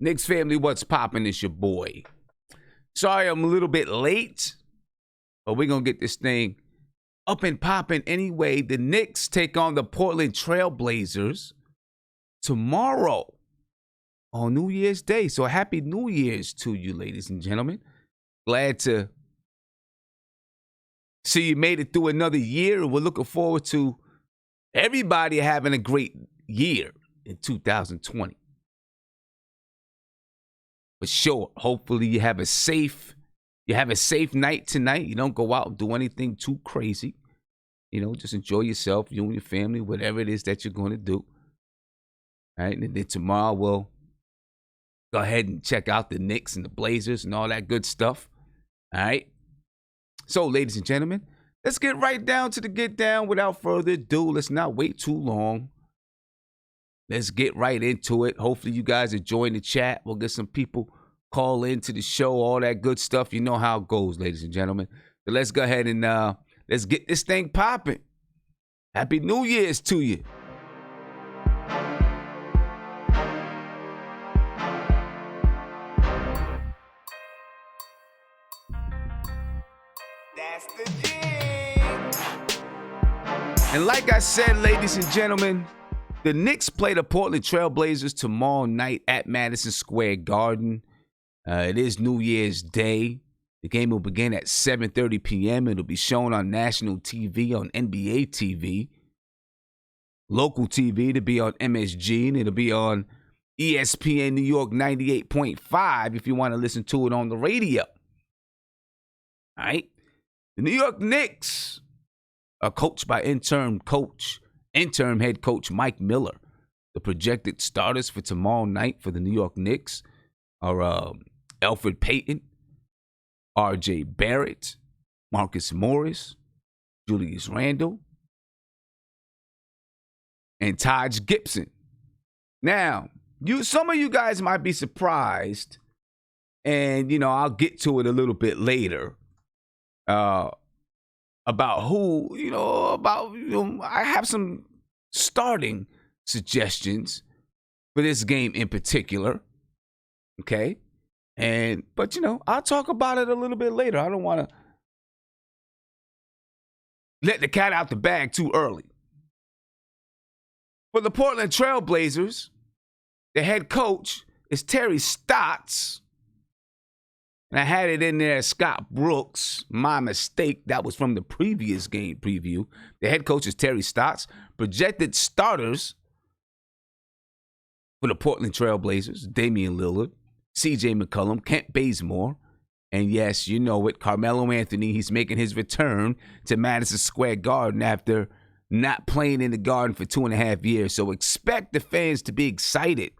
Knicks family, what's poppin'? It's your boy. Sorry I'm a little bit late, but we're going to get this thing up and popping anyway. The Knicks take on the Portland Trailblazers tomorrow on New Year's Day. So happy New Year's to you, ladies and gentlemen. Glad to see you made it through another year. And we're looking forward to everybody having a great year in 2020. For sure. Hopefully you have a safe night tonight. You don't go out and do anything too crazy. Just enjoy yourself, you and your family, whatever it is that you're going to do. All right, and then tomorrow we'll go ahead and check out the Knicks and the Blazers and all that good stuff. All right. So, ladies and gentlemen, let's get right down to the get down. Without further ado, let's not wait too long. Let's get right into it. Hopefully you guys are enjoying the chat. We'll get some people call into the show, all that good stuff. You know how it goes, ladies and gentlemen. So let's go ahead and let's get this thing popping. Happy New Year's to you. That's the thing. And like I said, ladies and gentlemen, the Knicks play the Portland Trailblazers tomorrow night at Madison Square Garden. It is New Year's Day. The game will begin at 7:30 p.m. It'll be shown on national TV, on NBA TV. Local TV, it'll be on MSG, and it'll be on ESPN New York 98.5 if you want to listen to it on the radio. All right? The New York Knicks are coached by interim head coach Mike Miller. The projected starters for tomorrow night for the New York Knicks are Elfrid Payton, RJ Barrett, Marcus Morris, Julius Randle, and Taj Gibson. Now, some of you guys might be surprised, and I'll get to it a little bit later. About who, I have some starting suggestions for this game in particular. Okay. But I'll talk about it a little bit later. I don't want to let the cat out the bag too early. For the Portland Trailblazers, the head coach is Terry Stotts. And I had it in there, Scott Brooks. My mistake. That was from the previous game preview. The head coach is Terry Stotts. Projected starters for the Portland Trailblazers: Damian Lillard, C.J. McCollum, Kent Bazemore, and yes, you know it, Carmelo Anthony. He's making his return to Madison Square Garden after not playing in the Garden for 2.5 years. So expect the fans to be excited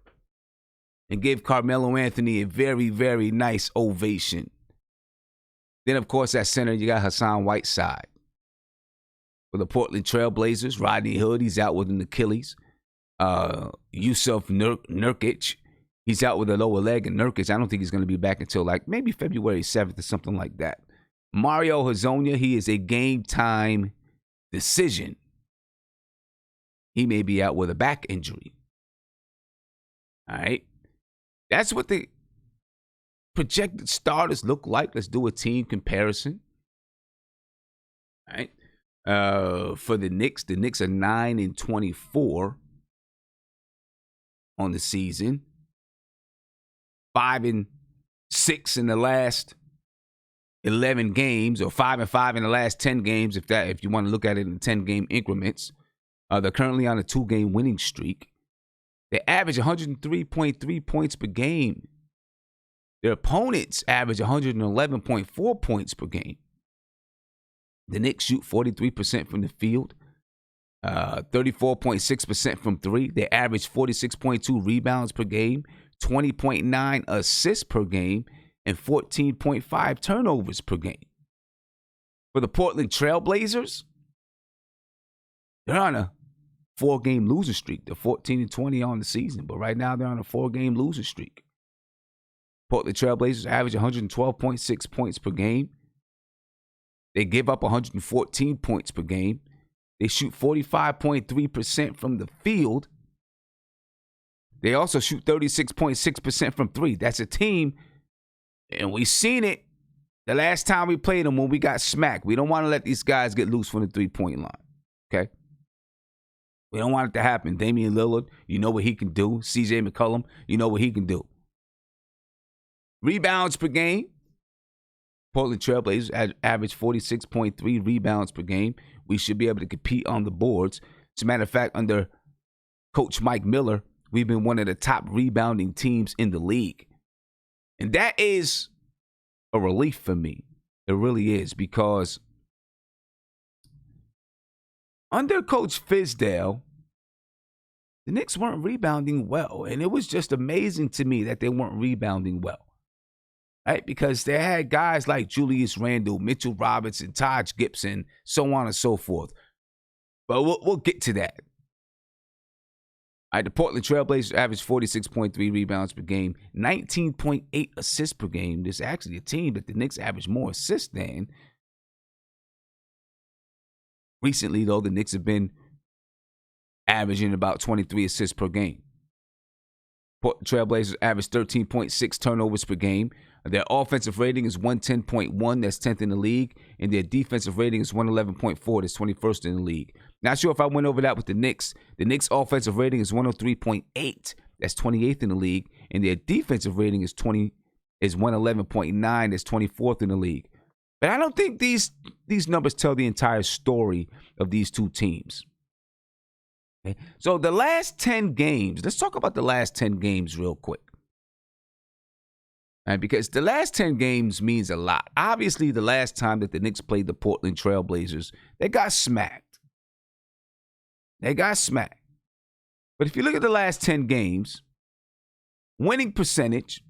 and give Carmelo Anthony a very, very nice ovation. Then, of course, at center, you got Hassan Whiteside. For the Portland Trailblazers, Rodney Hood, he's out with an Achilles. Yusuf Nurkic, he's out with a lower leg. And Nurkic, I don't think he's going to be back until maybe February 7th or something like that. Mario Hezonja, he is a game-time decision. He may be out with a back injury. All right. That's what the projected starters look like. Let's do a team comparison. All right. For the Knicks are 9-24 on the season. 5-6 in the last 11 games, or 5-5 in the last 10 games, if you want to look at it in 10-game increments. They're currently on a 2-game winning streak. They average 103.3 points per game. Their opponents average 111.4 points per game. The Knicks shoot 43% from the field, 34.6% from three. They average 46.2 rebounds per game, 20.9 assists per game, and 14.5 turnovers per game. For the Portland Trailblazers, they're on a 4-game losing streak. They're 14-20 on the season, but right now they're on a 4-game losing streak. Portland Trailblazers average 112.6 points per game. They give up 114 points per game. They shoot 45.3% from the field. They also shoot 36.6% from three. That's a team, and we seen it the last time we played them when we got smacked. We don't want to let these guys get loose from the three-point line, okay? We don't want it to happen. Damian Lillard, you know what he can do. CJ McCollum, you know what he can do. Rebounds per game. Portland Trailblazers average 46.3 rebounds per game. We should be able to compete on the boards. As a matter of fact, under Coach Mike Miller, we've been one of the top rebounding teams in the league. And that is a relief for me. It really is, because under Coach Fizdale, the Knicks weren't rebounding well. And it was just amazing to me that they weren't rebounding well. Right? Because they had guys like Julius Randle, Mitchell Robertson, Taj Gibson, so on and so forth. But we'll get to that. All right, the Portland Trailblazers average 46.3 rebounds per game, 19.8 assists per game. This is actually a team that the Knicks average more assists than. Recently, though, the Knicks have been averaging about 23 assists per game. Portland Trailblazers average 13.6 turnovers per game. Their offensive rating is 110.1, that's 10th in the league, and their defensive rating is 111.4, that's 21st in the league. Not sure if I went over that with the Knicks. The Knicks' offensive rating is 103.8, that's 28th in the league, and their defensive rating is 111.9, that's 24th in the league. But I don't think these numbers tell the entire story of these two teams. Okay? So the last 10 games, let's talk about the last 10 games real quick. Right, because the last 10 games means a lot. Obviously, the last time that the Knicks played the Portland Trailblazers, they got smacked. They got smacked. But if you look at the last 10 games, winning percentage,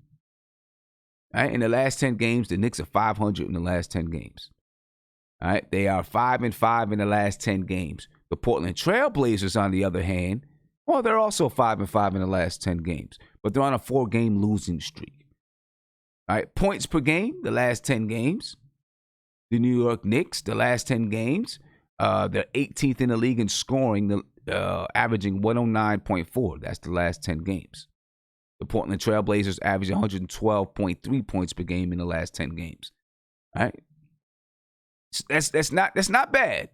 right, in the last 10 games, the Knicks are 500 in the last 10 games. All right, they are 5-5 in the last 10 games. The Portland Trailblazers, on the other hand, well, they're also 5-5 in the last 10 games, but they're on a 4-game losing streak. All right, points per game, the last 10 games. The New York Knicks, the last 10 games, they're 18th in the league in scoring, averaging 109.4. That's the last 10 games. The Portland Trailblazers average 112.3 points per game in the last 10 games. All right, that's not bad.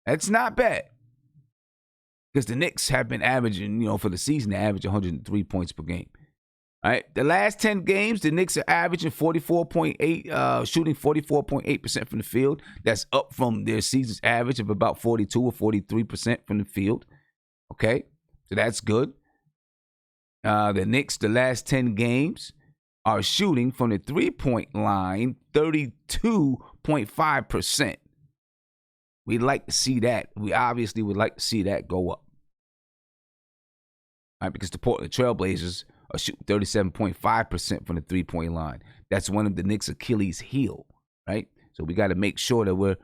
That's not bad. Because the Knicks have been averaging, for the season, they average 103 points per game. All right, the last 10 games, the Knicks are averaging 44.8, shooting 44.8% from the field. That's up from their season's average of about 42 or 43% from the field. Okay, so that's good. The Knicks, the last 10 games, are shooting from the three-point line 32.5%. We'd like to see that. We obviously would like to see that go up. All right, because the Portland Trailblazers are shooting 37.5% from the three-point line. That's one of the Knicks' Achilles heel, right? So we got to make sure that we're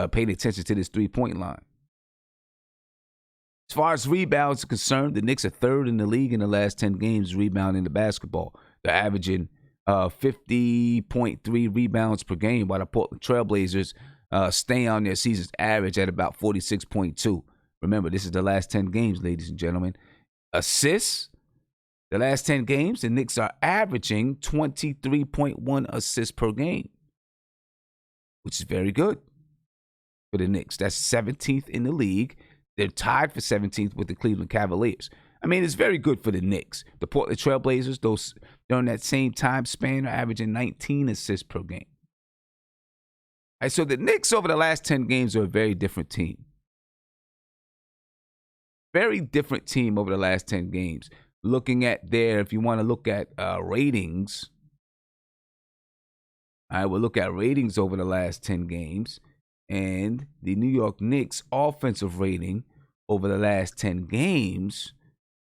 paying attention to this three-point line. As far as rebounds are concerned, the Knicks are third in the league in the last 10 games rebounding the basketball. They're averaging 50.3 rebounds per game, while the Portland Trailblazers stay on their season's average at about 46.2. Remember, this is the last 10 games, ladies and gentlemen. Assists, the last 10 games, the Knicks are averaging 23.1 assists per game, which is very good for the Knicks. That's 17th in the league. They're tied for 17th with the Cleveland Cavaliers. I mean, it's very good for the Knicks. The Portland Trailblazers, those during that same time span, are averaging 19 assists per game. All right, so the Knicks over the last 10 games are a very different team. Very different team over the last 10 games. Looking at if you want to look at ratings, I will look at ratings over the last 10 games. And the New York Knicks offensive rating over the last 10 games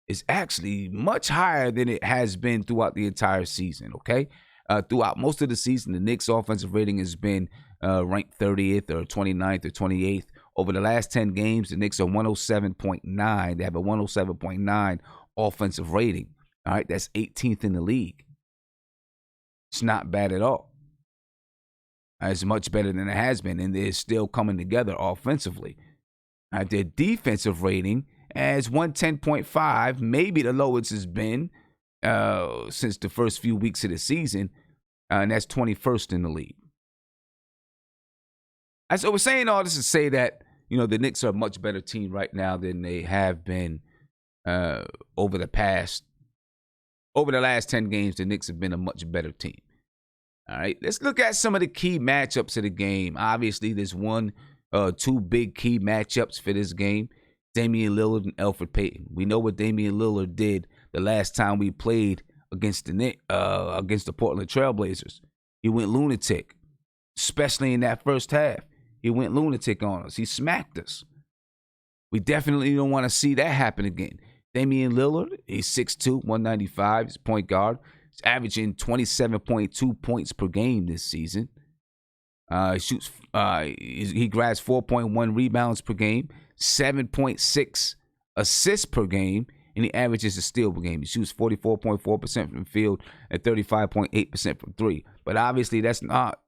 is actually much higher than it has been throughout the entire season, okay? Throughout most of the season, the Knicks offensive rating has been ranked 30th or 29th or 28th. Over the last 10 games, the Knicks are 107.9. They have a 107.9 offensive rating. All right, that's 18th in the league. It's not bad at all. It's much better than it has been, and they're still coming together offensively. Their defensive rating as 110.5, maybe the lowest has been since the first few weeks of the season, and that's 21st in the league. So we're saying all this to say that, the Knicks are a much better team right now than they have been over the last 10 games. The Knicks have been a much better team. All right, let's look at some of the key matchups of the game. Obviously, there's two big key matchups for this game. Damian Lillard and Elfrid Payton. We know what Damian Lillard did the last time we played against the Portland Trailblazers. He went lunatic, especially in that first half. He went lunatic on us. He smacked us. We definitely don't want to see that happen again. Damian Lillard, he's 6'2", 195. He's point guard. He's averaging 27.2 points per game this season. He shoots. He grabs 4.1 rebounds per game, 7.6 assists per game, and he averages a steal per game. He shoots 44.4% from the field and 35.8% from three. But obviously, that's not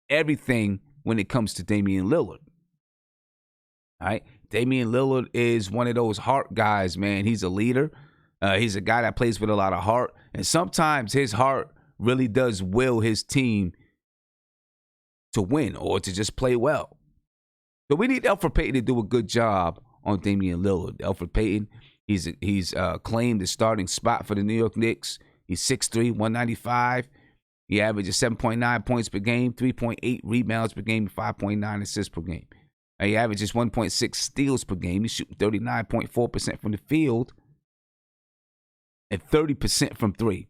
everything when it comes to Damian Lillard. All right, Damian Lillard is one of those heart guys, man. He's a leader. He's a guy that plays with a lot of heart, and sometimes his heart really does will his team to win or to just play well. So we need Elfrid Payton to do a good job on Damian Lillard. Elfrid Payton, he's claimed the starting spot for the New York Knicks. He's 6'3", 195. He averages 7.9 points per game, 3.8 rebounds per game, 5.9 assists per game. He averages 1.6 steals per game. He's shooting 39.4% from the field and 30% from three.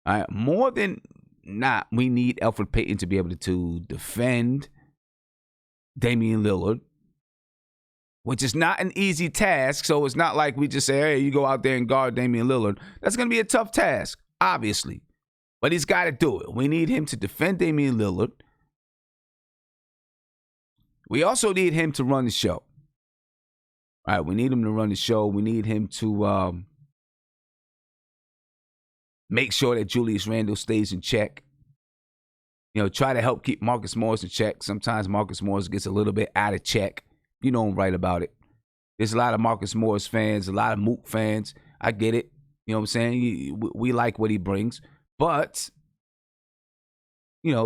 All right, more than not, we need Elfrid Payton to be able to defend Damian Lillard, which is not an easy task. So it's not like we just say, hey, you go out there and guard Damian Lillard. That's going to be a tough task, obviously. But he's got to do it. We need him to defend Damian Lillard. We also need him to run the show. All right, we need him to run the show. We need him to make sure that Julius Randle stays in check. Try to help keep Marcus Morris in check. Sometimes Marcus Morris gets a little bit out of check. I'm right about it. There's a lot of Marcus Morris fans, a lot of Mook fans. I get it. You know what I'm saying? We like what he brings. But,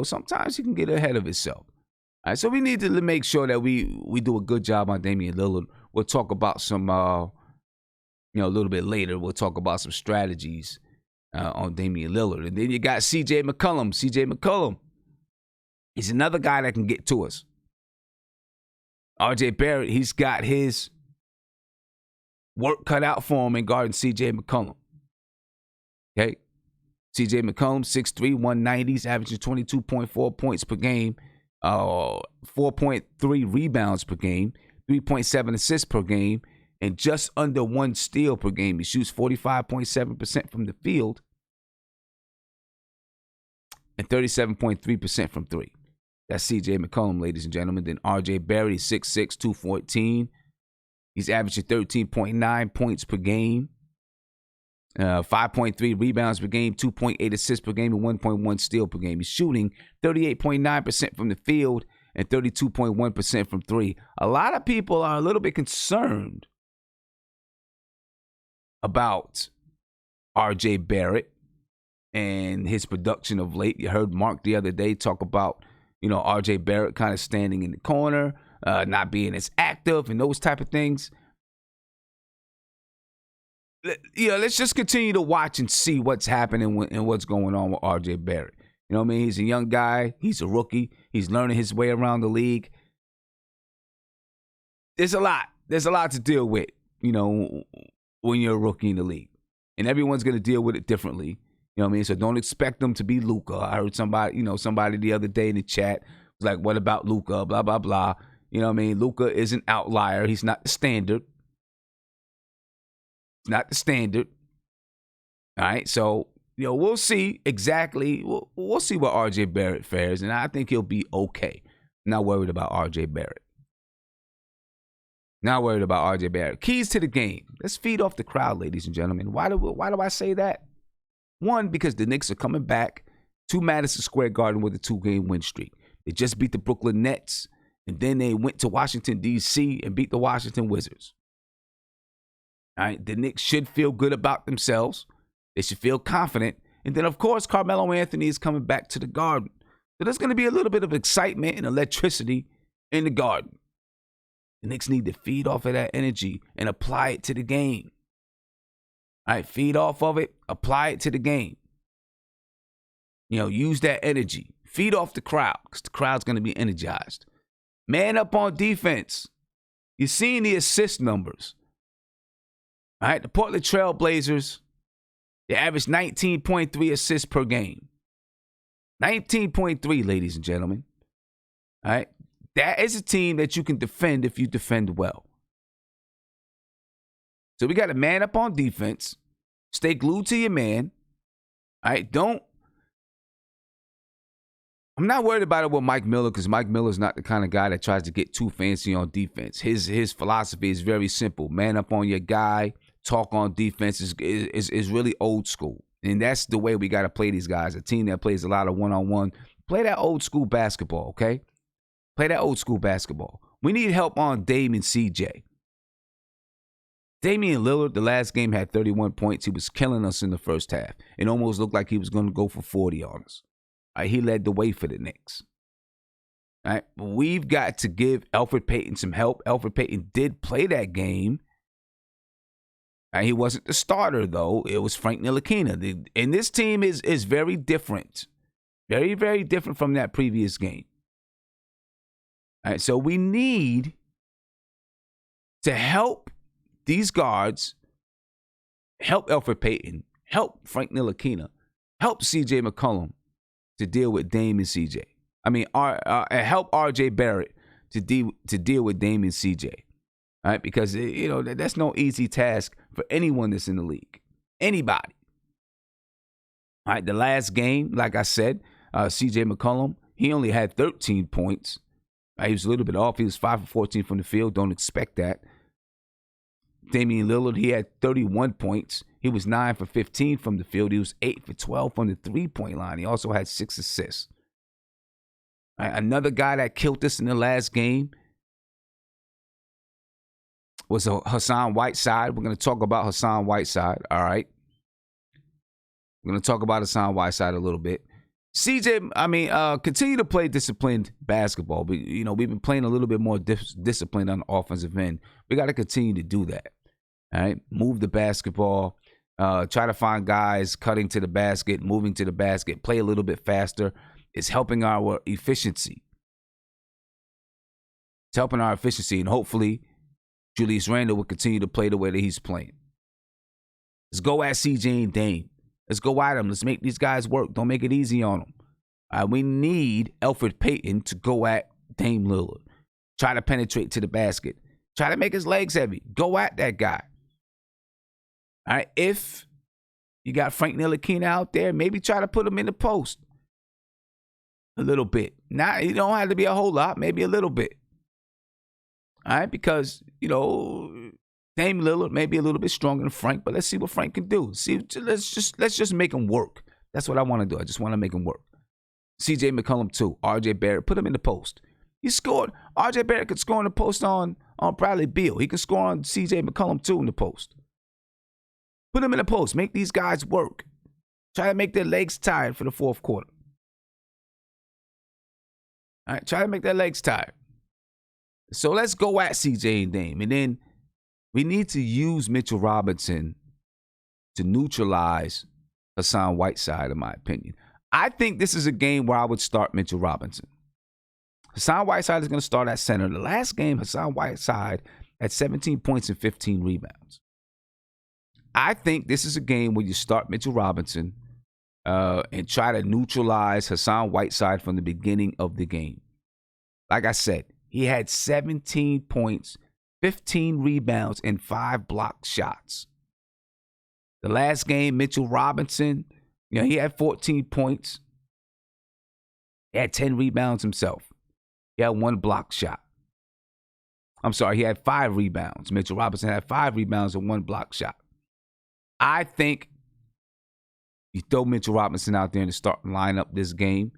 sometimes he can get ahead of himself. All right, so we need to make sure that we do a good job on Damian Lillard. We'll talk about some, a little bit later, we'll talk about some strategies on Damian Lillard. And then you got CJ McCollum. CJ McCollum, he's another guy that can get to us. RJ Barrett, he's got his work cut out for him in guarding CJ McCollum. Okay? CJ McCollum, 6'3", 190. He's averaging 22.4 points per game, 4.3 rebounds per game, 3.7 assists per game, and just under 1 steal per game. He shoots 45.7% from the field and 37.3% from three. That's C.J. McCollum, ladies and gentlemen. Then R.J. Barrett, 6'6", 214. He's averaging 13.9 points per game, 5.3 rebounds per game, 2.8 assists per game, and 1.1 steal per game. He's shooting 38.9% from the field and 32.1% from three. A lot of people are a little bit concerned about R.J. Barrett and his production of late. You heard Mark the other day talk about, R.J. Barrett kind of standing in the corner, not being as active and those type of things. Let's just continue to watch and see what's happening and what's going on with R.J. Barrett. You know what I mean? He's a young guy. He's a rookie. He's learning his way around the league. There's a lot. There's a lot to deal with, when you're a rookie in the league. And everyone's going to deal with it differently. You know what I mean? So don't expect them to be Luka. I heard somebody the other day in the chat was like, what about Luka? Blah, blah, blah. You know what I mean? Luka is an outlier. He's not the standard. It's not the standard. All right. So, we'll see exactly. We'll see what R.J. Barrett fares. And I think he'll be okay. Not worried about R.J. Barrett. Not worried about R.J. Barrett. Keys to the game. Let's feed off the crowd, ladies and gentlemen. Why do I say that? One, because the Knicks are coming back to Madison Square Garden with a 2-game win streak. They just beat the Brooklyn Nets, and then they went to Washington, D.C. and beat the Washington Wizards. All right, the Knicks should feel good about themselves. They should feel confident. And then, of course, Carmelo Anthony is coming back to the Garden. So there's going to be a little bit of excitement and electricity in the Garden. The Knicks need to feed off of that energy and apply it to the game. All right, feed off of it, apply it to the game. Use that energy. Feed off the crowd because the crowd's going to be energized. Man up on defense. You're seeing the assist numbers. All right, the Portland Trailblazers, they average 19.3 assists per game. 19.3, ladies and gentlemen. All right, that is a team that you can defend if you defend well. So we got to man up on defense. Stay glued to your man. All right, I'm not worried about it with Mike Miller because Mike Miller's not the kind of guy that tries to get too fancy on defense. His philosophy is very simple. Man up on your guy. Talk on defense is really old school. And that's the way we got to play these guys. A team that plays a lot of one-on-one. Play that old school basketball, okay? Play that old school basketball. We need help on Dame and CJ. Damian Lillard, the last game, had 31 points. He was killing us in the first half. It almost looked like he was going to go for 40 on us. All right, he led the way for the Knicks. All right, we've got to give Elfrid Payton some help. Elfrid Payton did play that game. All right, he wasn't the starter, though. It was Frank Ntilikina. And this team is very different. Very, very different from that previous game. All right, so we need to help these guards, help Elfrid Payton, help Frank Ntilikina, help C.J. McCollum to deal with Dame and C.J. Help RJ Barrett to deal with Dame and C.J. All right, because that's no easy task for anyone that's in the league, anybody. All right, the last game, like I said, C.J. McCollum, he only had 13 points. He was a little bit off. He was 5 for 14 from the field. Don't expect that. Damian Lillard, he had 31 points. He was 9 for 15 from the field. He was 8 for 12 from the three-point line. He also had 6 assists. All right, another guy that killed us in the last game was Hassan Whiteside. We're going to talk about Hassan Whiteside, all right? We're going to talk about Hassan Whiteside a little bit. CJ, continue to play disciplined basketball. But, we've been playing a little bit more disciplined on the offensive end. We got to continue to do that. All right, move the basketball. Try to find guys cutting to the basket, moving to the basket, play a little bit faster. It's helping our efficiency. It's helping our efficiency, and hopefully Julius Randle will continue to play the way that he's playing. Let's go at CJ and Dame. Let's go at them. Let's make these guys work. Don't make it easy on them. We need Elfrid Payton to go at Dame Lillard. Try to penetrate to the basket. Try to make his legs heavy. Go at that guy. All right. If you got Frank Ntilikina out there, maybe try to put him in the post a little bit. Not, you don't have to be a whole lot. Maybe a little bit. All right. Because, Dame Lillard may be a little bit stronger than Frank, but let's see what Frank can do. Let's just make him work. That's what I want to do. I just want to make him work. C.J. McCollum too. RJ Barrett, put him in the post. He scored. RJ Barrett could score in the post on Bradley Beal. He can score on C.J. McCollum too in the post. Put him in the post. Make these guys work. Try to make their legs tired for the fourth quarter. All right, try to make their legs tired. So let's go at C.J. and Dame, and then we need to use Mitchell Robinson to neutralize Hassan Whiteside, in my opinion. I think this is a game where I would start Mitchell Robinson. Hassan Whiteside is going to start at center. The last game, Hassan Whiteside had 17 points and 15 rebounds. I think this is a game where you start Mitchell Robinson and try to neutralize Hassan Whiteside from the beginning of the game. Like I said, he had 17 points, 15 rebounds, and 5 blocked shots. The last game, Mitchell Robinson, he had 14 points. He had 10 rebounds himself. He had 1 blocked shot. I'm sorry, he had 5 rebounds. Mitchell Robinson had 5 rebounds and 1 blocked shot. I think you throw Mitchell Robinson out there in the starting lineup this game.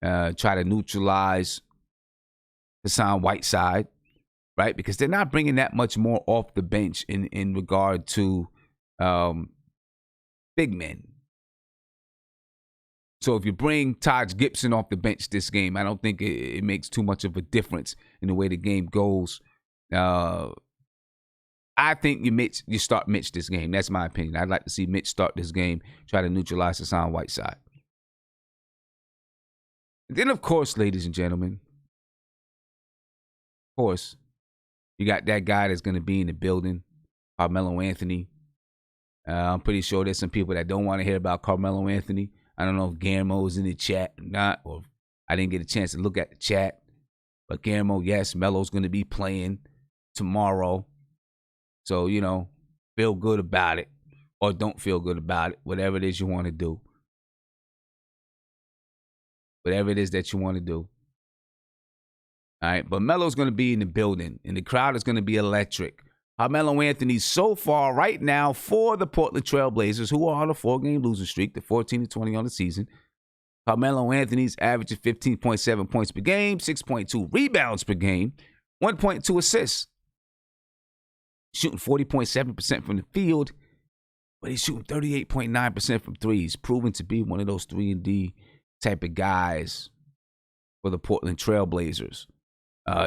Try to neutralize Hassan Whiteside. right? Because they're not bringing that much more off the bench in regard to big men. So if you bring Taj Gibson off the bench this game, I don't think it makes too much of a difference in the way the game goes. I think you start Mitch this game. That's my opinion. I'd like to see Mitch start this game, try to neutralize Hassan Whiteside. And then, of course, ladies and gentlemen, of course, you got that guy that's going to be in the building, Carmelo Anthony. I'm pretty sure there's some people that don't want to hear about Carmelo Anthony. I don't know if Guillermo's in the chat or not, or I didn't get a chance to look at the chat. But Guillermo, yes, Melo's going to be playing tomorrow. So, you know, feel good about it or don't feel good about it, whatever it is you want to do. Whatever it is that you want to do. All right, but Melo's going to be in the building, and the crowd is going to be electric. Carmelo Anthony so far right now for the Portland Trailblazers, who are on a 4-game losing streak, the 14-20 on the season. Carmelo Anthony's averaging 15.7 points per game, 6.2 rebounds per game, 1.2 assists. Shooting 40.7% from the field, but he's shooting 38.9% from three. He's proven to be one of those 3-and-D type of guys for the Portland Trailblazers.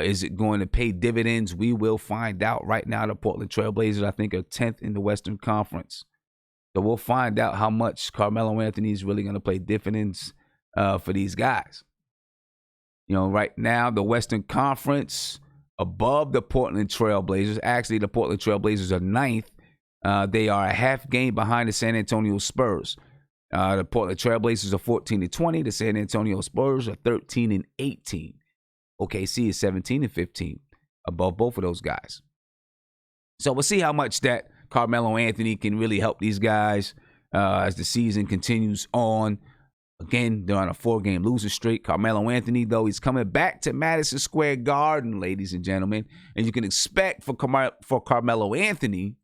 Is it going to pay dividends? We will find out. Right now, the Portland Trailblazers, I think, are 10th in the Western Conference. So we'll find out how much Carmelo Anthony is really going to play dividends for these guys. You know, right now, the Western Conference above the Portland Trailblazers. Actually, the Portland Trailblazers are 9th. They are a half game behind the San Antonio Spurs. The Portland Trailblazers are 14-20. The San Antonio Spurs are 13-18. OKC is 17-15, above both of those guys. So we'll see how much that Carmelo Anthony can really help these guys as the season continues on. Again, they're on a 4-game losing streak. Carmelo Anthony, though, he's coming back to Madison Square Garden, ladies and gentlemen. And you can expect for Carmelo Anthony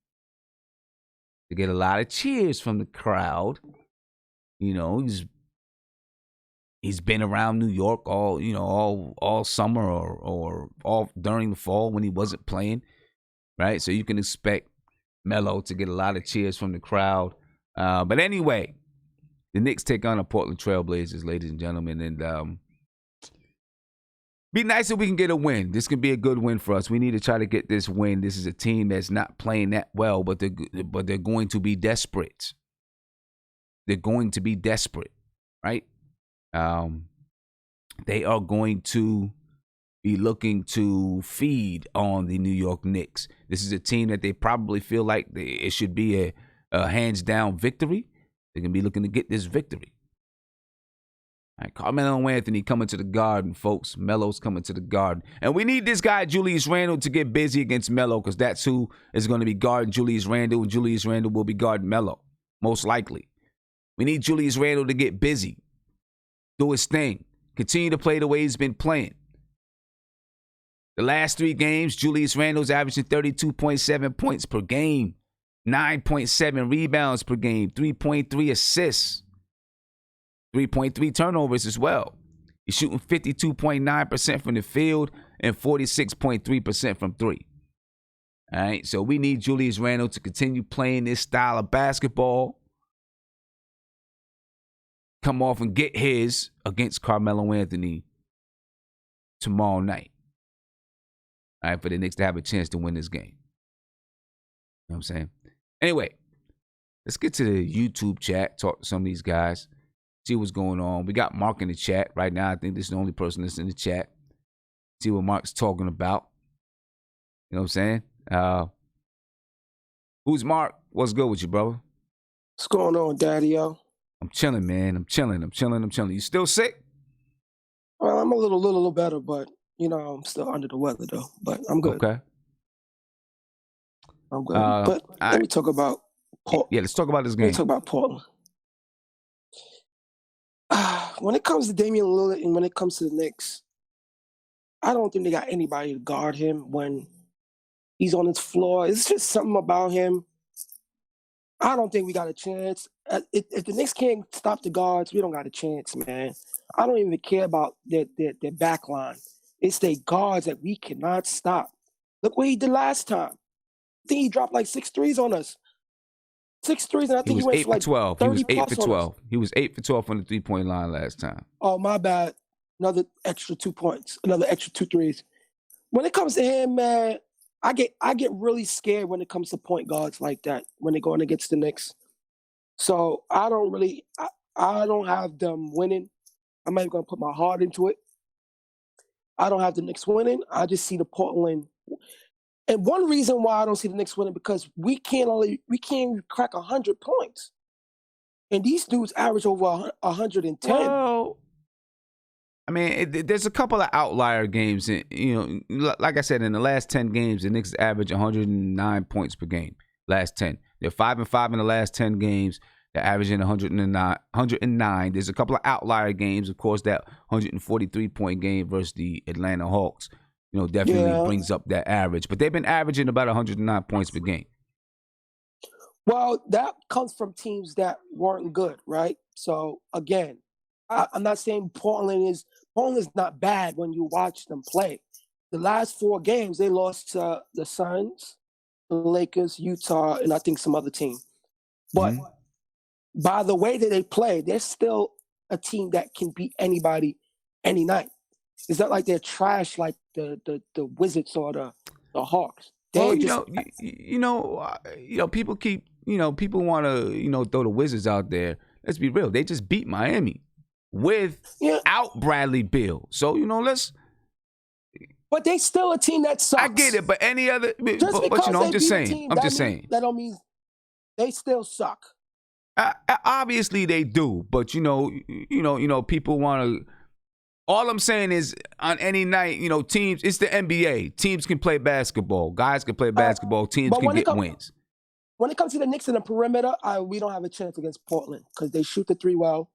to get a lot of cheers from the crowd. You know, he's been around New York all summer or all during the fall when he wasn't playing, right? So you can expect Melo to get a lot of cheers from the crowd. But anyway, the Knicks take on the Portland Trailblazers, ladies and gentlemen, and be nice if we can get a win. This can be a good win for us. We need to try to get this win. This is a team that's not playing that well, but they're going to be desperate. They're going to be desperate, right? They are going to be looking to feed on the New York Knicks. This is a team that they probably feel like it should be a hands-down victory. They're going to be looking to get this victory. All right, Carmelo Anthony coming to the Garden, folks. Melo's coming to the Garden. And we need this guy, Julius Randle, to get busy against Melo because that's who is going to be guarding Julius Randle, and Julius Randle will be guarding Melo, most likely. We need Julius Randle to get busy, do his thing, continue to play the way he's been playing. The last 3 games, Julius Randle's averaging 32.7 points per game, 9.7 rebounds per game, 3.3 assists, 3.3 turnovers as well. He's shooting 52.9% from the field and 46.3% from three. All right, so we need Julius Randle to continue playing this style of basketball. Come off and get his against Carmelo Anthony tomorrow night. All right, for the Knicks to have a chance to win this game. You know what I'm saying? Anyway, let's get to the YouTube chat, talk to some of these guys, see what's going on. We got Mark in the chat right now. I think this is the only person that's in the chat. See what Mark's talking about. You know what I'm saying? Who's Mark? What's good with you, brother? What's going on, Daddy-O? I'm chilling, man. I'm chilling. You still sick? Well, I'm a little better, but, you know, I'm still under the weather, though. But I'm good. Okay. I'm good. But let me talk about Portland. Yeah, let's talk about this game. Let me talk about Portland. When it comes to Damian Lillard and when it comes to the Knicks, I don't think they got anybody to guard him when he's on his floor. It's just something about him. I don't think we got a chance. If the Knicks can't stop the guards, we don't got a chance, man. I don't even care about their back line. It's their guards that we cannot stop. Look what he did last time. I think he dropped like 6 threes on us. 6 threes, and I He think was he went 8 for for like 12. He was 30 8 plus for on us. 12. He was 8 for 12 on the 3-point line last time. Oh, my bad. Another extra 2 points. Another extra 2 threes. When it comes to him, man, I get really scared when it comes to point guards like that when they're going against the Knicks. So I don't have them winning. I'm not even going to put my heart into it. I don't have the Knicks winning. I just see the Portland. And one reason why I don't see the Knicks winning because we can't crack 100 points, and these dudes average over 110. Well, I mean, there's a couple of outlier games. Like I said, in the last 10 games, the Knicks average 109 points per game. Last 10, they're 5-5 in the last 10 games. They're averaging 109. There's a couple of outlier games, of course. That 143-point game versus the Atlanta Hawks. Definitely brings up that average. But they've been averaging about 109 points per game. Well, that comes from teams that weren't good, right? So, again, I'm not saying Portland is not bad when you watch them play. The last 4 games, they lost to the Suns, the Lakers, Utah, and I think some other team. But by the way that they play, they're still a team that can beat anybody any night. It's not like they're trash like the Wizards or the Hawks. Well, people keep, people want to, throw the Wizards out there. Let's be real. They just beat Miami without Bradley Beal. So, let's. But they still a team that sucks. I get it, but any other. I'm just saying. That don't mean they still suck. Obviously they do, but people want to. All I'm saying is, on any night, teams. It's the NBA. Teams can play basketball. Guys can play basketball. Teams can get wins. When it comes to the Knicks in the perimeter, we don't have a chance against Portland because they shoot the 3 well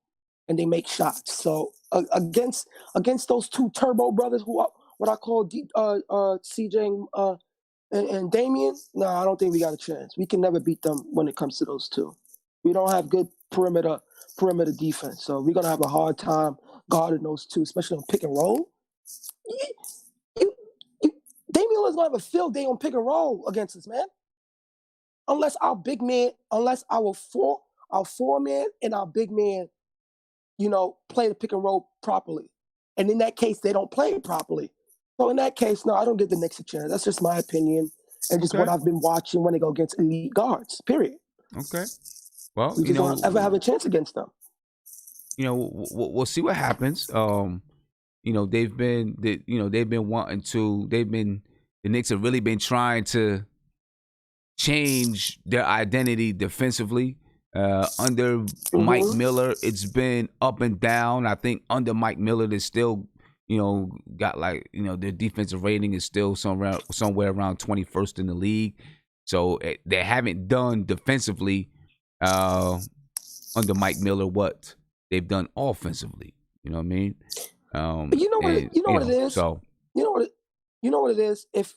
and they make shots. So against those 2 Turbo brothers, who are what I call CJ and Damian, no, I don't think we got a chance. We can never beat them when it comes to those 2. We don't have good perimeter defense, so we're gonna have a hard time guarding those 2, especially on pick and roll. Damian Lillard's gonna have a field day on pick and roll against us, man. Unless our 4-man and our big man, play the pick and roll properly. And in that case, they don't play it properly. So in that case, no, I don't give the Knicks a chance. That's just my opinion and just what I've been watching when they go against elite guards, period. Okay. Well, we just don't ever have a chance against them. We'll see what happens. They've been wanting to. The Knicks have really been trying to change their identity defensively. Under Mike Miller, it's been up and down. I think under Mike Miller, they still, got their defensive rating is still somewhere around 21st in the league. So they haven't done defensively under Mike Miller what they've done offensively. You know what I mean? What it is. So you know what it is. If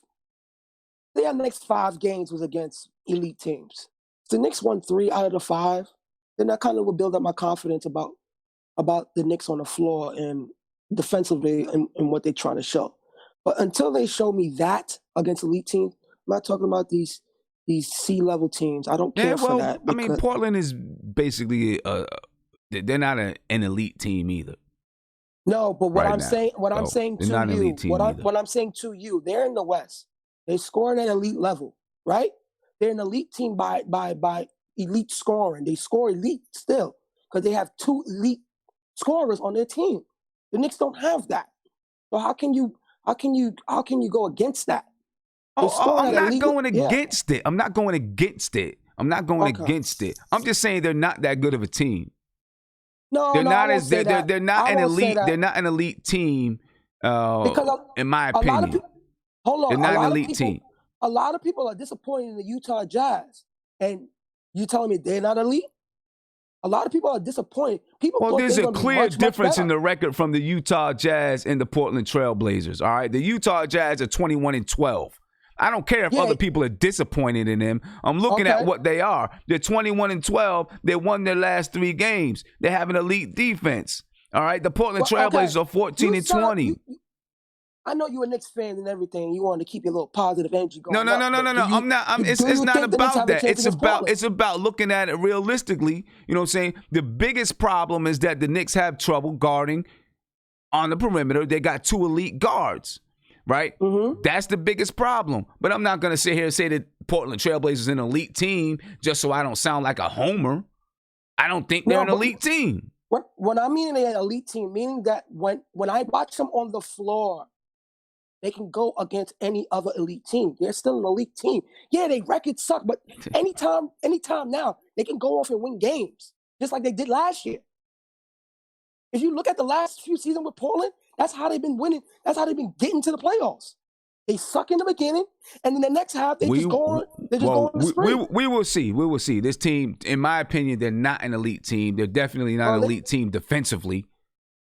their next 5 games was against elite teams, if the Knicks won 3 out of the 5, then that kind of would build up my confidence about the Knicks on the floor and defensively and what they're trying to show. But until they show me that against elite teams, I'm not talking about these C-level teams. I don't care for that. I mean, Portland is basically they're not an elite team either. No, but what I'm saying to you, they're in the West. They score at an elite level, right? They're an elite team by elite scoring. They score elite still because they have 2 elite scorers on their team. The Knicks don't have that. So how can you go against that? I'm not going against it. I'm not going against it. I'm just saying they're not that good of a team. They're not an elite team. In my opinion, they're not an elite team. A lot of people are disappointed in the Utah Jazz, and you telling me they're not elite? A lot of people are disappointed. There's a clear difference in the record from the Utah Jazz and the Portland Trailblazers. All right, the Utah Jazz are 21-12. I don't care if other people are disappointed in them. I'm looking at what they are. They're 21-12. They won their last 3 games. They have an elite defense. All right, the Portland Trailblazers are 14-20. I know you're a Knicks fan and everything. You want to keep your little positive energy No. going. I'm not. It's not about that. It's about looking at it realistically. You know what I'm saying? The biggest problem is that the Knicks have trouble guarding on the perimeter. They got 2 elite guards, right? Mm-hmm. That's the biggest problem. But I'm not going to sit here and say that Portland Trailblazers is an elite team just so I don't sound like a homer. I don't think they're an elite team. When I mean an elite team, meaning that when I watch them on the floor, they can go against any other elite team. They're still an elite team. Yeah, they records suck, but anytime now, they can go off and win games, just like they did last year. If you look at the last few seasons with Portland, that's how they've been winning. That's how they've been getting to the playoffs. They suck in the beginning, and then the next half, they just go on the spree. We will see. We will see. This team, in my opinion, they're not an elite team. They're definitely not an elite team defensively.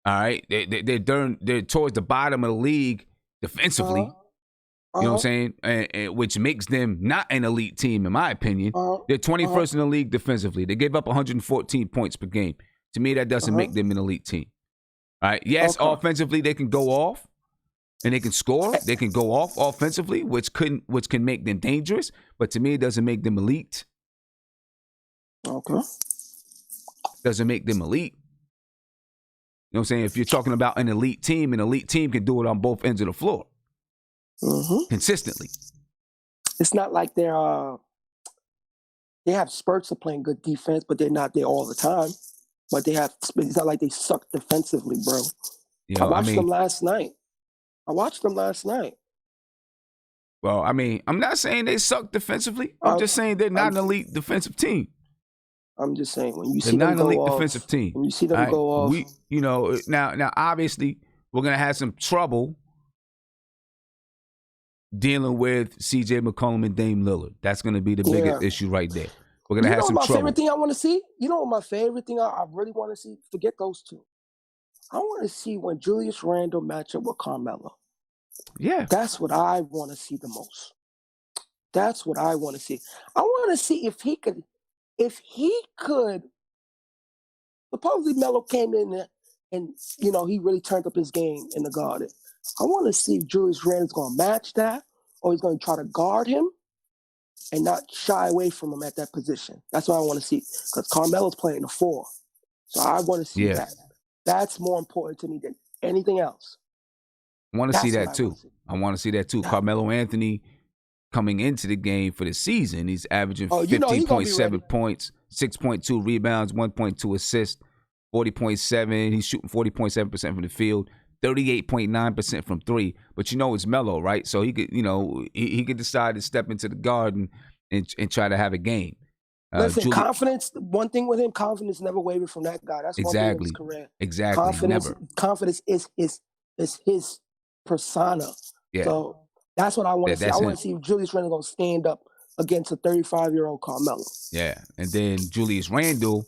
All right? They're towards the bottom of the league defensively. You know what I'm saying? And which makes them not an elite team, in my opinion. They're 21st in the league defensively. They gave up 114 points per game. To me, that doesn't make them an elite team. All right? Yes, offensively, they can go off. And they can score. They can go off offensively, which can make them dangerous. But to me, it doesn't make them elite. Okay. Doesn't make them elite. You know what I'm saying? If you're talking about an elite team can do it on both ends of the floor. Consistently. It's not like they have spurts of playing good defense, but they're not there all the time. But it's not like they suck defensively, bro. I watched them last night. Well, I mean, I'm not saying they suck defensively. I'm just saying they're not an elite defensive team. I'm just saying when you see them go off. They're not an elite defensive team. When you see them go off. Now, obviously, we're going to have some trouble dealing with CJ McCollum and Dame Lillard. That's going to be the biggest issue right there. We're going to have some trouble. Favorite thing I want to see? You know what my favorite thing I really want to see? Forget those two. I want to see when Julius Randle match up with Carmelo. Yeah. That's what I want to see the most. That's what I want to see. I want to see if he could, supposedly Melo came in there and, he really turned up his game in the Garden. I want to see if Julius Randle's going to match that or he's going to try to guard him and not shy away from him at that position. That's what I want to see because Carmelo's playing the 4. So I want to see that. That's more important to me than anything else. I want to see that too. Carmelo Anthony coming into the game for the season, he's averaging 15.7 points, 6.2 rebounds, 1.2 assists, 40.7. He's shooting 40.7% from the field, 38.9% from 3. But it's Melo, right? So he could, he could decide to step into the garden and try to have a game. Listen, confidence, one thing with him, confidence never wavered from that guy. That's one thing in his career. Exactly. Confidence is his persona. Yeah. So that's what I want to see. I want to see if Julius Randle going to stand up against a 35-year-old Carmelo. Yeah. And then Julius Randle,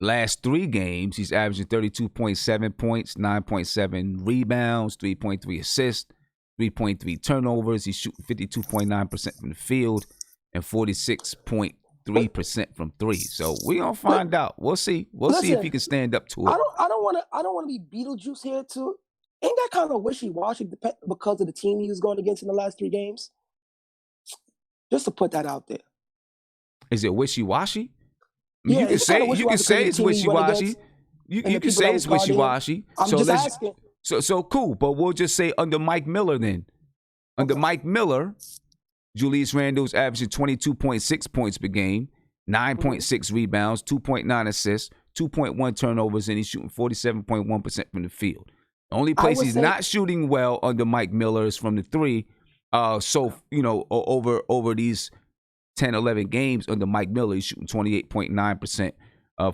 last 3 games, he's averaging 32.7 points, 9.7 rebounds, 3.3 assists, 3.3 turnovers. He's shooting 52.9% from the field and 46.3% from 3. So we're gonna find out. We'll see. We'll see if he can stand up to it. I don't want to be Beetlejuice here too. Ain't that kind of wishy-washy because of the team he was going against in the last 3 games? Just to put that out there. Is it wishy-washy? Yeah, you can say it's wishy-washy. You can say it's wishy-washy. I'm just asking. So cool, but we'll just say under Mike Miller then. Under Mike Miller, Julius Randle's averaging 22.6 points per game, 9.6 rebounds, 2.9 assists, 2.1 turnovers, and he's shooting 47.1% from the field. The only place he's not shooting well under Mike Miller is from the 3. Over these 10, 11 games under Mike Miller, he's shooting 28.9%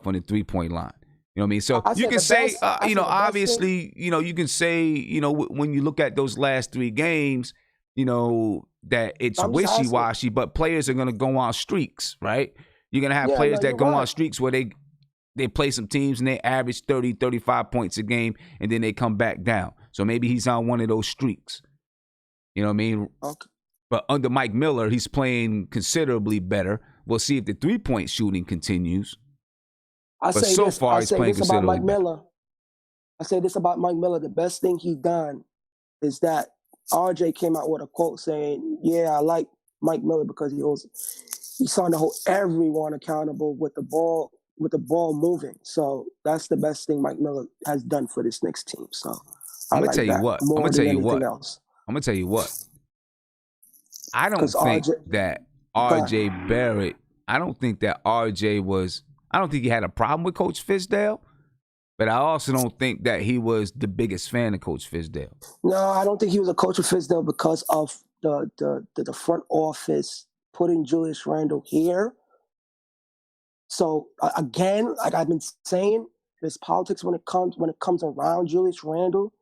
from the 3-point line. You know what I mean? So you can say, obviously, you can say, when you look at those last 3 games, that it's wishy-washy, but players are going to go on streaks, right? You're going to have players that go on streaks where they play some teams and they average 30, 35 points a game, and then they come back down. So maybe he's on one of those streaks. You know what I mean? Okay. But under Mike Miller, he's playing considerably better. We'll see if the 3-point shooting continues. He's playing considerably better. I say this about Mike Miller. The best thing he's done is that RJ came out with a quote saying, "Yeah, I like Mike Miller because he's trying to hold everyone accountable with the ball moving." So that's the best thing Mike Miller has done for this Knicks team. So I I'm gonna like tell you that what. more than anything else. I'm gonna tell you what. I don't think that RJ Barrett. I don't think that RJ was. I don't think he had a problem with Coach Fizdale, but I also don't think that he was the biggest fan of Coach Fizdale. No, I don't think he was a coach of Fizdale because of the front office putting Julius Randle here. So again, like I've been saying, there's politics when it comes around Julius Randle.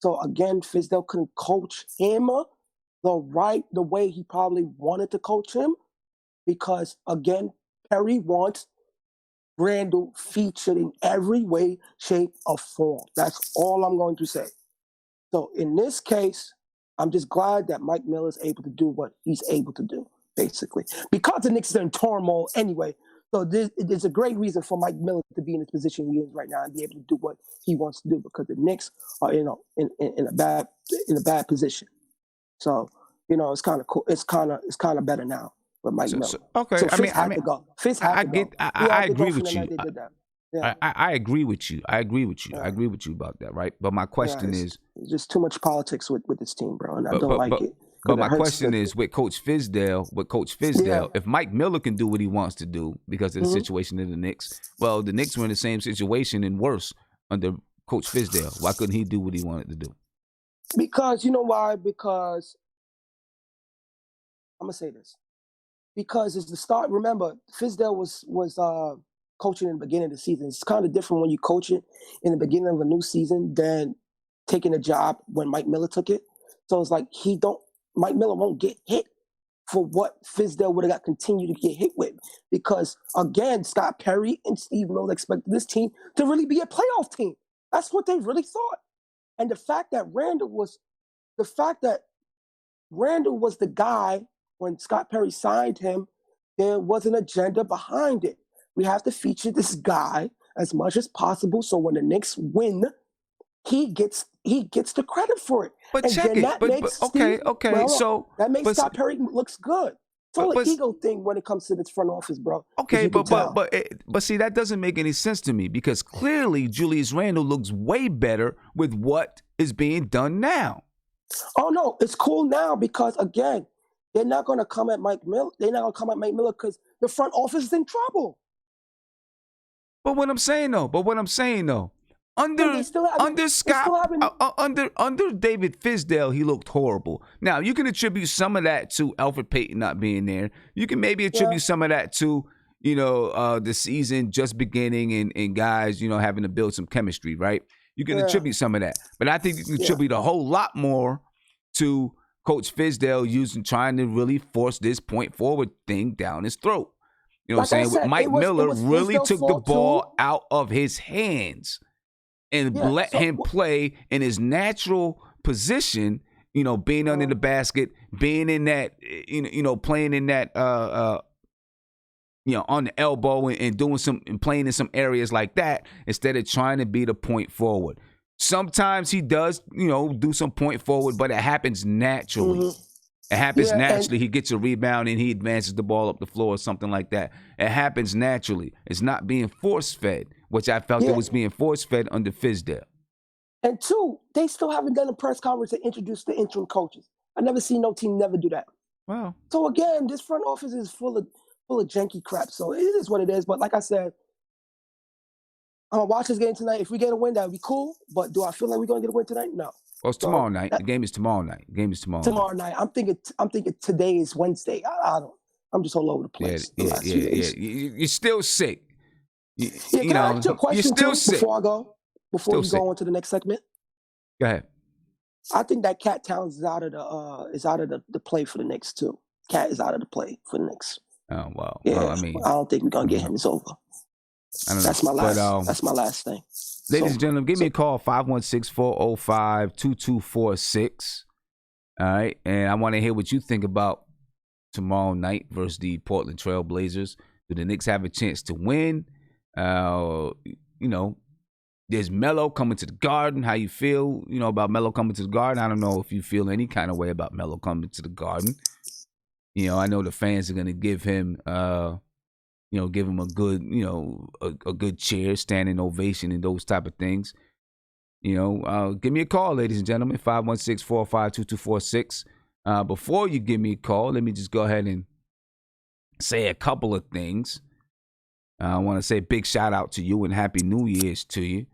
So again, Fizdale couldn't coach him the way he probably wanted to coach him, because again, Perry wants Randle featured in every way, shape, or form. That's all I'm going to say. So in this case, I'm just glad that Mike Miller is able to do what he's able to do, basically, because the Knicks are in turmoil anyway. So there's a great reason for Mike Miller to be in the position he is right now and be able to do what he wants to do, because the Knicks are in a bad position. So it's kind of cool. It's kind of better now with Mike Miller. Okay, so Fitz had to go. Fitz had to go. I agree with you. They did that. Yeah. I agree with you. I agree with you. Yeah. I agree with you about that, right? But my question is, it's just too much politics with this team, bro, and I don't like it. But my question is, with Coach Fizdale, if Mike Miller can do what he wants to do because of the situation in the Knicks, well, the Knicks were in the same situation and worse under Coach Fizdale. Why couldn't he do what he wanted to do? Because you know why? Because I'm gonna say this. Because it's the start. Remember, Fizdale was coaching in the beginning of the season. It's kind of different when you coach it in the beginning of a new season than taking a job when Mike Miller took it. So it's like Mike Miller won't get hit for what Fizdale would have got continued to get hit with. Because again, Scott Perry and Steve Miller expected this team to really be a playoff team. That's what they really thought. And the fact that Randle was the guy when Scott Perry signed him, there was an agenda behind it. We have to feature this guy as much as possible, so when the Knicks win, he gets the credit for it. But and check it. So that makes Scott Perry looks good. It's all an ego thing when it comes to this front office, bro. Okay, but see, that doesn't make any sense to me, because clearly Julius Randle looks way better with what is being done now. Oh no, it's cool now because again, they're not going to come at Mike Miller. They're not going to come at Mike Miller because the front office is in trouble. But what I'm saying though, under David Fizdale, he looked horrible. Now you can attribute some of that to Elfrid Payton not being there. You can maybe attribute some of that to the season just beginning and guys having to build some chemistry, right? You can attribute some of that, but I think you can attribute a whole lot more to Coach Fizdale trying to really force this point forward thing down his throat. You know what I'm saying? Mike Miller really took the ball out of his hands and let him play in his natural position, being under the basket, being in that, playing in that, on the elbow and doing and playing in some areas like that instead of trying to be the point forward. Sometimes he does, do some point forward, but it happens naturally. Mm-hmm. It happens naturally. He gets a rebound and he advances the ball up the floor or something like that. It happens naturally. It's not being force-fed, which I felt it was being force-fed under Fizdale. And two, they still haven't done a press conference to introduce the interim coaches. I never seen no team never do that. Wow. So again, this front office is full of janky crap. So it is what it is. But like I said, I'm going to watch this game tonight. If we get a win, that would be cool. But do I feel like we're going to get a win tonight? No. Well, it's tomorrow night. The game is tomorrow night. Tomorrow night. I'm thinking today is Wednesday. I'm just all over the place. Yeah. You're still sick. Can I ask you a question you're still sick. Before you go on to the next segment? Go ahead. I think that Cat Towns is out of the play for the Knicks too. Cat is out of the play for the Knicks. Oh wow. Yeah, well, I don't think we're gonna get him. It's over. I don't know. That's my last thing. Ladies and gentlemen, give me a call, 516-405-2246. All right. And I want to hear what you think about tomorrow night versus the Portland Trailblazers. Do the Knicks have a chance to win? There's Melo coming to the Garden. How you feel, about Melo coming to the Garden? I don't know if you feel any kind of way about Melo coming to the Garden. I know the fans are gonna give him, give him a good, a good cheer, standing ovation, and those type of things. Give me a call, ladies and gentlemen, 516-405-2246. Before you give me a call, let me just go ahead and say a couple of things. I want to say a big shout out to you and Happy New Year's to you.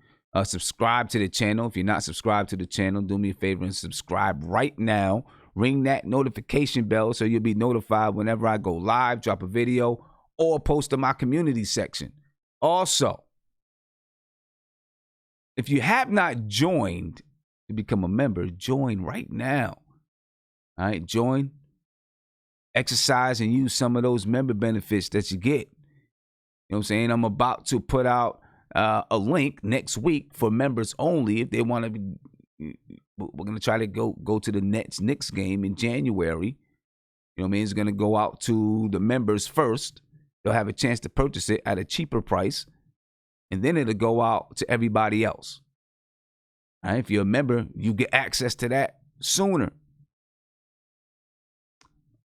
Subscribe to the channel. If you're not subscribed to the channel, do me a favor and subscribe right now. Ring that notification bell so you'll be notified whenever I go live, drop a video, or post in my community section. Also, if you have not joined to become a member, join right now. All right, join, exercise, and use some of those member benefits that you get. You know what I'm saying? I'm about to put out a link next week for members only. If they want to be, we're going to try to go to the Knicks game in January. You know what I mean? It's going to go out to the members first. They'll have a chance to purchase it at a cheaper price. And then it'll go out to everybody else. All right? If you're a member, you get access to that sooner.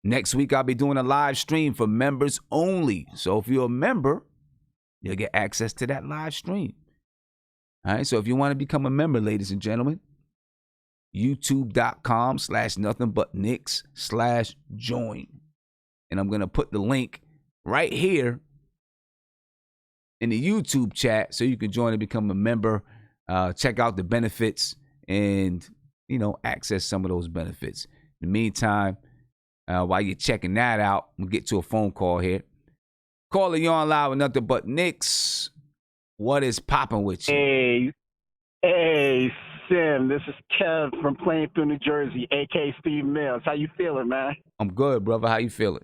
Next week, I'll be doing a live stream for members only. So if you're a member, you'll get access to that live stream. All right? So if you want to become a member, ladies and gentlemen, youtube.com/NothinButKnicks/join. And I'm going to put the link right here in the YouTube chat so you can join and become a member. Check out the benefits and, access some of those benefits. In the meantime, while you're checking that out, we'll get to a phone call here. Caller, you're on live with Nothing But Knicks. What is popping with you? Hey, Sim. This is Kev from Plainfield, New Jersey, a.k.a. Steve Mills. How you feeling, man? I'm good, brother. How you feeling?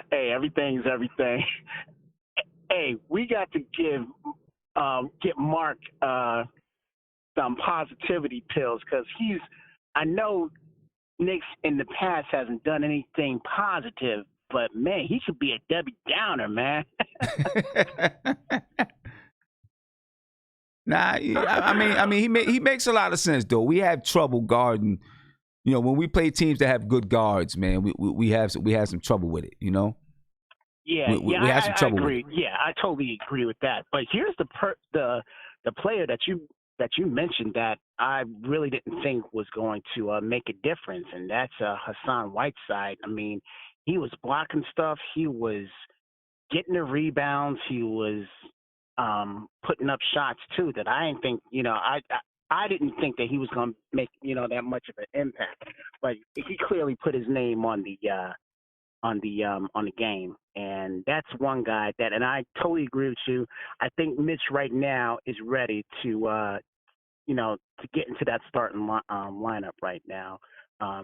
Hey, everything's everything. Hey, we got to get Mark some positivity pills because I know Knicks in the past hasn't done anything positive, but man, he should be a Debbie Downer, man. Nah, I mean, he makes a lot of sense though. We have trouble guarding. When we play teams that have good guards, man, we have some trouble with it. Yeah, we have some trouble. I agree. With it. Yeah, I totally agree with that. But here's the player that you mentioned that I really didn't think was going to make a difference, and that's Hassan Whiteside. I mean, he was blocking stuff. He was getting the rebounds. He was putting up shots too that I didn't think. I didn't think that he was going to make that much of an impact, but he clearly put his name on the game, and that's one guy that. And I totally agree with you. I think Mitch right now is ready to get into that starting lineup right now. I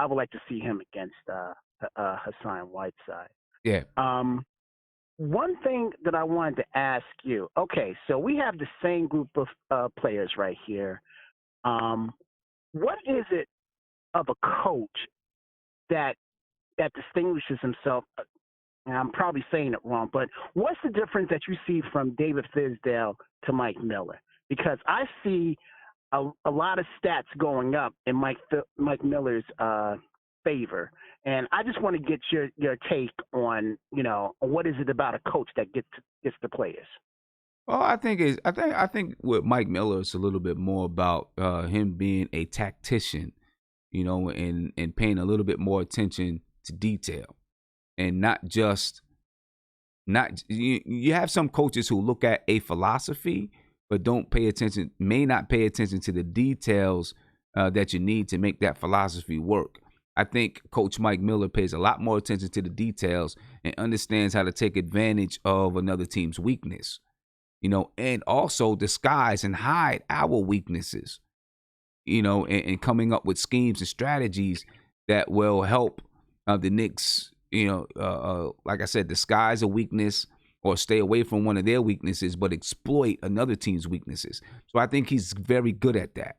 would like to see him against Hassan Whiteside. Yeah. One thing that I wanted to ask you. Okay, so we have the same group of players right here. What is it of a coach that distinguishes himself? And I'm probably saying it wrong, but what's the difference that you see from David Fizdale to Mike Miller? Because I see a lot of stats going up in Mike Miller's favor, and I just want to get your take on what is it about a coach that gets the players. Well, I think with Mike Miller, it's a little bit more about him being a tactician, and paying a little bit more attention to detail, and not you have some coaches who look at a philosophy but may not pay attention to the details that you need to make that philosophy work. I think Coach Mike Miller pays a lot more attention to the details and understands how to take advantage of another team's weakness, and also disguise and hide our weaknesses, and coming up with schemes and strategies that will help the Knicks, like I said, disguise a weakness or stay away from one of their weaknesses, but exploit another team's weaknesses. So I think he's very good at that,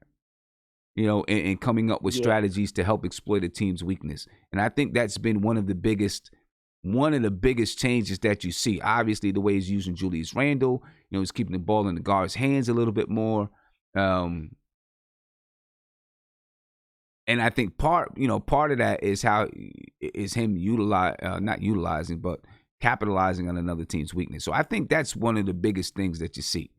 and coming up with strategies to help exploit a team's weakness. And I think that's been one of the biggest one of the biggest changes that you see. Obviously, the way he's using Julius Randle, he's keeping the ball in the guard's hands a little bit more. And I think part of that is how is him not utilizing, but capitalizing on another team's weakness. So I think that's one of the biggest things that you see.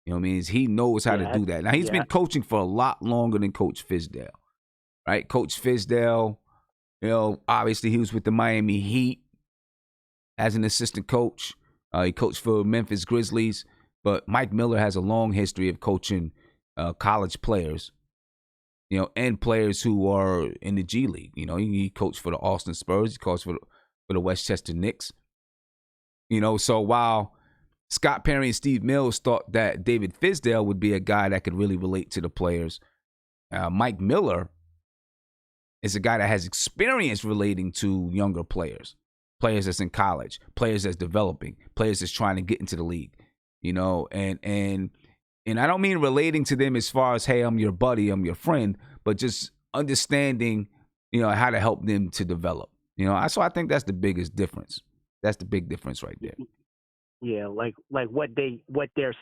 You know what I mean? Is he knows how to do that. Now, he's been coaching for a lot longer than Coach Fizdale, right? Coach Fizdale, obviously he was with the Miami Heat as an assistant coach. He coached for Memphis Grizzlies. But Mike Miller has a long history of coaching college players, and players who are in the G League. He coached for the Austin Spurs. He coached for the Westchester Knicks. So while Scott Perry and Steve Mills thought that David Fizdale would be a guy that could really relate to the players, Mike Miller is a guy that has experience relating to younger players that's in college, players that's developing, players that's trying to get into the league, and I don't mean relating to them as far as, hey, I'm your buddy, I'm your friend, but just understanding, how to help them to develop. So I think that's the biggest difference. That's the big difference right there. Yeah, like what they're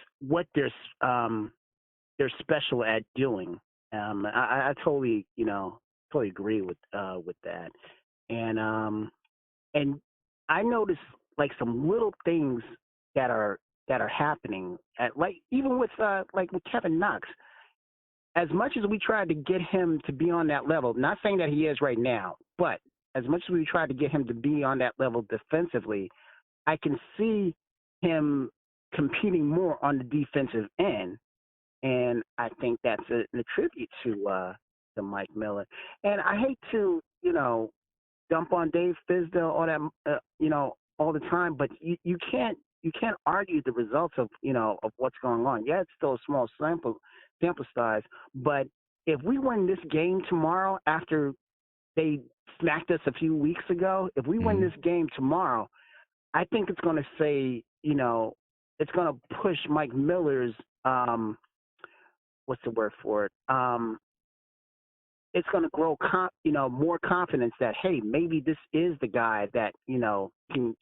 special at doing. I totally agree with that. And I noticed like some little things that are happening at even with Kevin Knox. As much as we tried to get him to be on that level, not saying that he is right now, but as much as we tried to get him to be on that level defensively, I can see him competing more on the defensive end, and I think that's a tribute to Mike Miller. And I hate to dump on Dave Fizdale all that all the time, but you can't argue the results of what's going on. Yeah, it's still a small sample size, but if we win this game tomorrow after they smacked us a few weeks ago, if we win this game tomorrow, I think it's going to say, it's going to push Mike Miller's, what's the word for it? It's going to grow, more confidence that, hey, maybe this is the guy that, can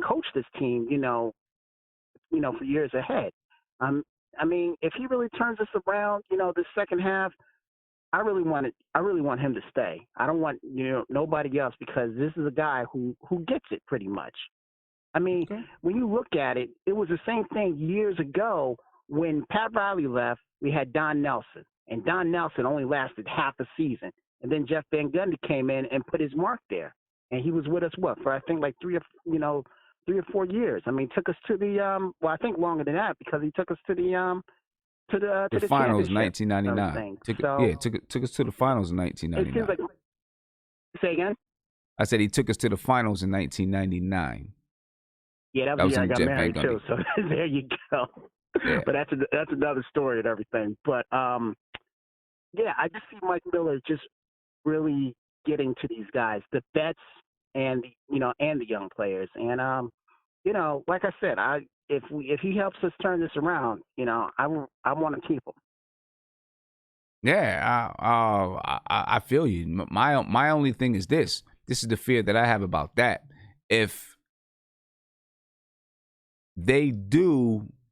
coach this team, for years ahead. I mean, if he really turns us around, the second half, I really want him to stay. I don't want nobody else, because this is a guy who gets it pretty much. I mean, when you look at it, it was the same thing years ago when Pat Riley left. We had Don Nelson, and Don Nelson only lasted half a season, and then Jeff Van Gundy came in and put his mark there, and he was with us for I think like 3 or 4 years. I mean, took us to the I think longer than that, because he took us to the finals in 1999. Took us to the finals in 1999. Say again? I said he took us to the finals in 1999. Yeah, that was the year I got married too. So there you go. Yeah. But that's another story and everything. But yeah, I just see Mike Miller just really getting to these guys, the vets and the young players. And like I said, if he helps us turn this around, I want to keep him. Yeah, I feel you. My only thing is this. This is the fear that I have about that. If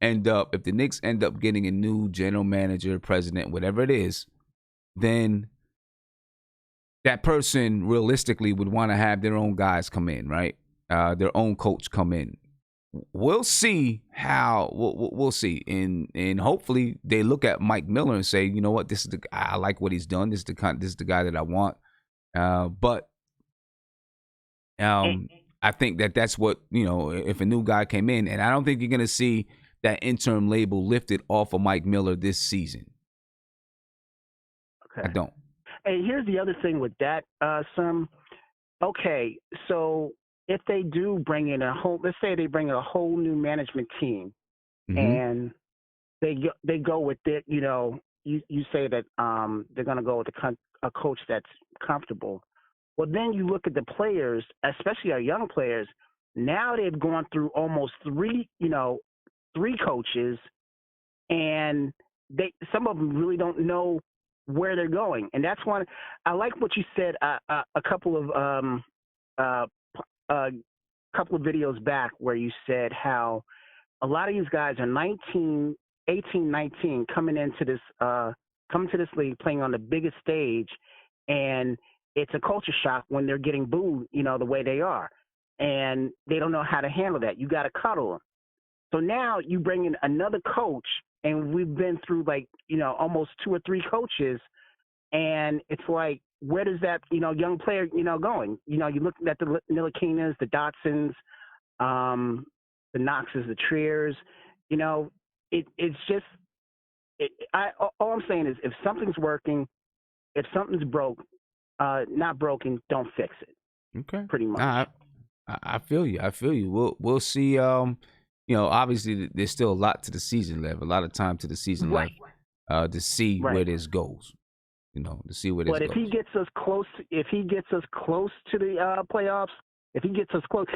if the Knicks end up getting a new general manager, president, whatever it is, then that person realistically would want to have their own guys come in, right? Their own coach come in. We'll see how. We'll see, and hopefully they look at Mike Miller and say, you know what, this is I like what he's done. This is the guy that I want. But I think that's what if a new guy came in, and I don't think you're gonna see that interim label lifted off of Mike Miller this season. Okay. I don't. And here's the other thing with that, okay, so if they do bring in let's say they bring in a whole new management team, and they go with it, you say that they're going to go with a coach that's comfortable. Well, then you look at the players, especially our young players. Now they've gone through almost three coaches, and some of them really don't know where they're going. And that's one. I like what you said a couple of a couple of videos back where you said how a lot of these guys are 18, 19, coming to this league, playing on the biggest stage, and it's a culture shock when they're getting booed, the way they are, and they don't know how to handle that. You got to cuddle them. So now you bring in another coach, and we've been through almost 2 or 3 coaches, and it's like, where does that young player going? You look at the Ntilikina, the Dotsons, the Knoxes, the Triers. It's just. All I'm saying is, if something's working, if something's not broken, don't fix it. Okay. Pretty much. I feel you. We'll see. Obviously there's still a lot to the season left, a lot of time to the season left, to see where this goes. To see where this goes. But if he gets us close to the playoffs, if he gets us close,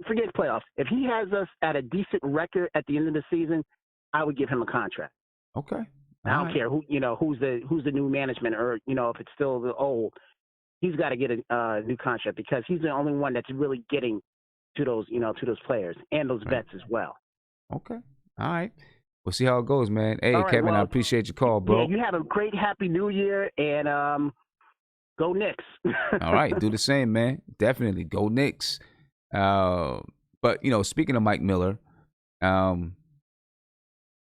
forget playoffs. If he has us at a decent record at the end of the season, I would give him a contract. Okay. I don't care who's the new management, or if it's still the old. He's got to get a new contract, because he's the only one that's really getting to those players and those vets as well. Okay. All right. We'll see how it goes, man. Hey, right, Kevin, I appreciate your call, bro. Yeah, you have a great Happy New Year, and go Knicks. All right, do the same, man. Definitely go Knicks. But speaking of Mike Miller,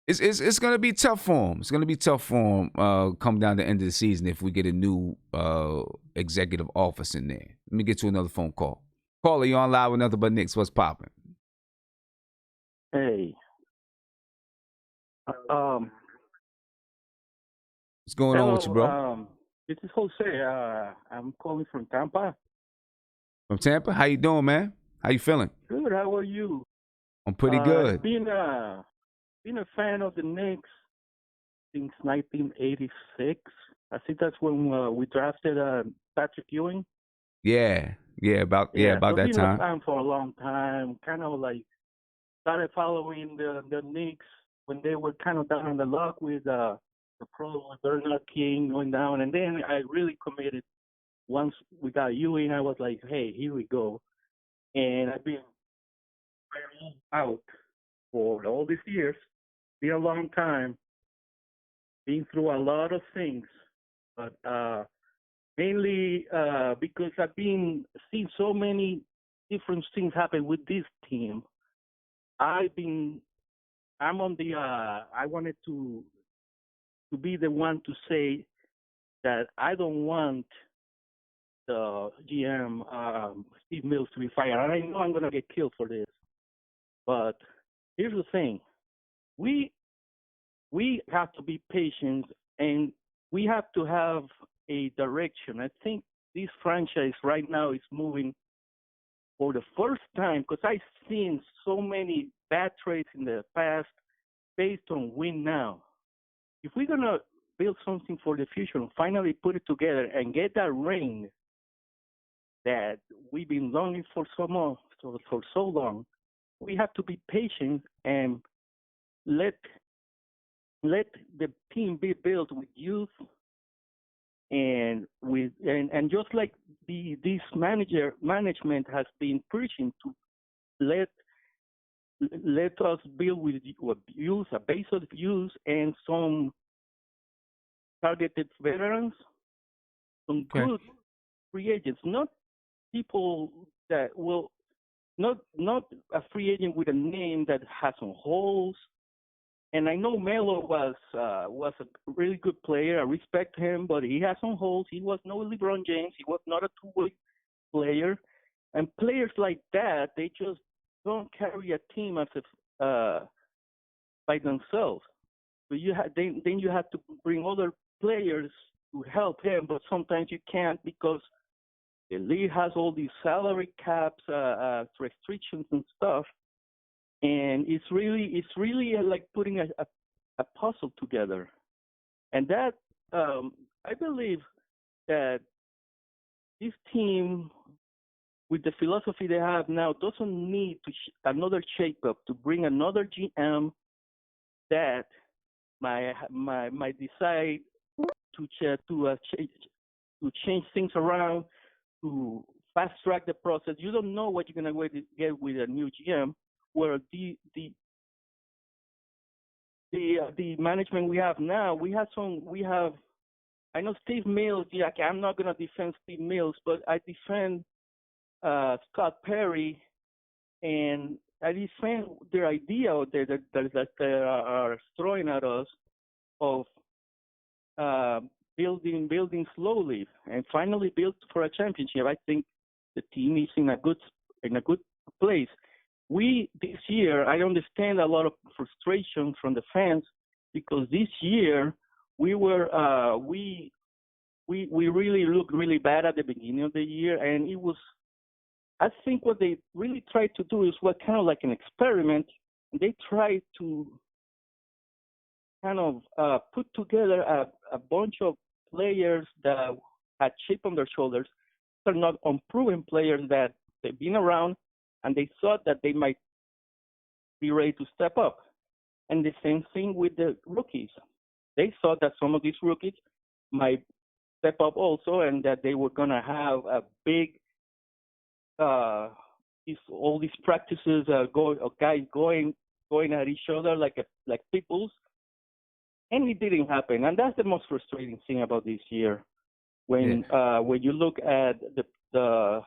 it's gonna be tough for him. It's gonna be tough for him come down the end of the season if we get a new executive office in there. Let me get to another phone call. Caller, you on live with Nothing But Knicks. What's popping? Hey. What's going on with you, bro? This is Jose. I'm calling from Tampa. From Tampa? How you doing, man? How you feeling? Good. How are you? I'm pretty good. Been a fan of the Knicks since 1986. I think that's when we drafted Patrick Ewing. Yeah, about that time. Been a fan for a long time. Kind of started following the Knicks when they were kind of down on the luck with the pro Bernard King going down, and then I really committed. Once we got Ewing, I was like, hey, here we go. And I've been out for all these years. Been a long time. Been through a lot of things, but mainly because I've been seeing so many different things happen with this team. I wanted to be the one to say that I don't want the GM, Steve Mills, to be fired. I know I'm going to get killed for this. But here's the thing. We have to be patient, and we have to have a direction. I think this franchise right now is moving for the first time, because I've seen so many bad trades in the past based on win now. If we're going to build something for the future and finally put it together and get that ring that we've been longing for so long, we have to be patient and let the team be built with youth and just like this management has been preaching, to let us build with youth, a base of youth, and some targeted veterans, some good free agents, not people that will not a free agent with a name that has some holes. And I know Melo was a really good player. I respect him, but he has some holes. He was no LeBron James. He was not a two-way player. And players like that, they just don't carry a team as by themselves. So then you have to bring other players to help him, but sometimes you can't because the league has all these salary caps, restrictions and stuff. And it's really like putting a puzzle together. And that, I believe that this team, with the philosophy they have now, doesn't need another shakeup to bring another GM that might decide to change things around, to fast track the process. You don't know what you're gonna get with a new GM. Where the management we have now, we have. I know Steve Mills. Yeah, I'm not gonna defend Steve Mills, but I defend Scott Perry, and I defend their idea out there that they are throwing at us of building slowly and finally build for a championship. I think the team is in a good place. This year, I understand a lot of frustration from the fans because this year we really looked really bad at the beginning of the year, and it was. I think what they really tried to do is what kind of like an experiment. They tried to kind of put together a bunch of players that had chip on their shoulders. They're not unproven players that they've been around, and they thought that they might be ready to step up. And the same thing with the rookies. They thought that some of these rookies might step up also, and that they were going to have a big all these practices guys going at each other like pitbulls, and it didn't happen. And that's the most frustrating thing about this year. When you look at the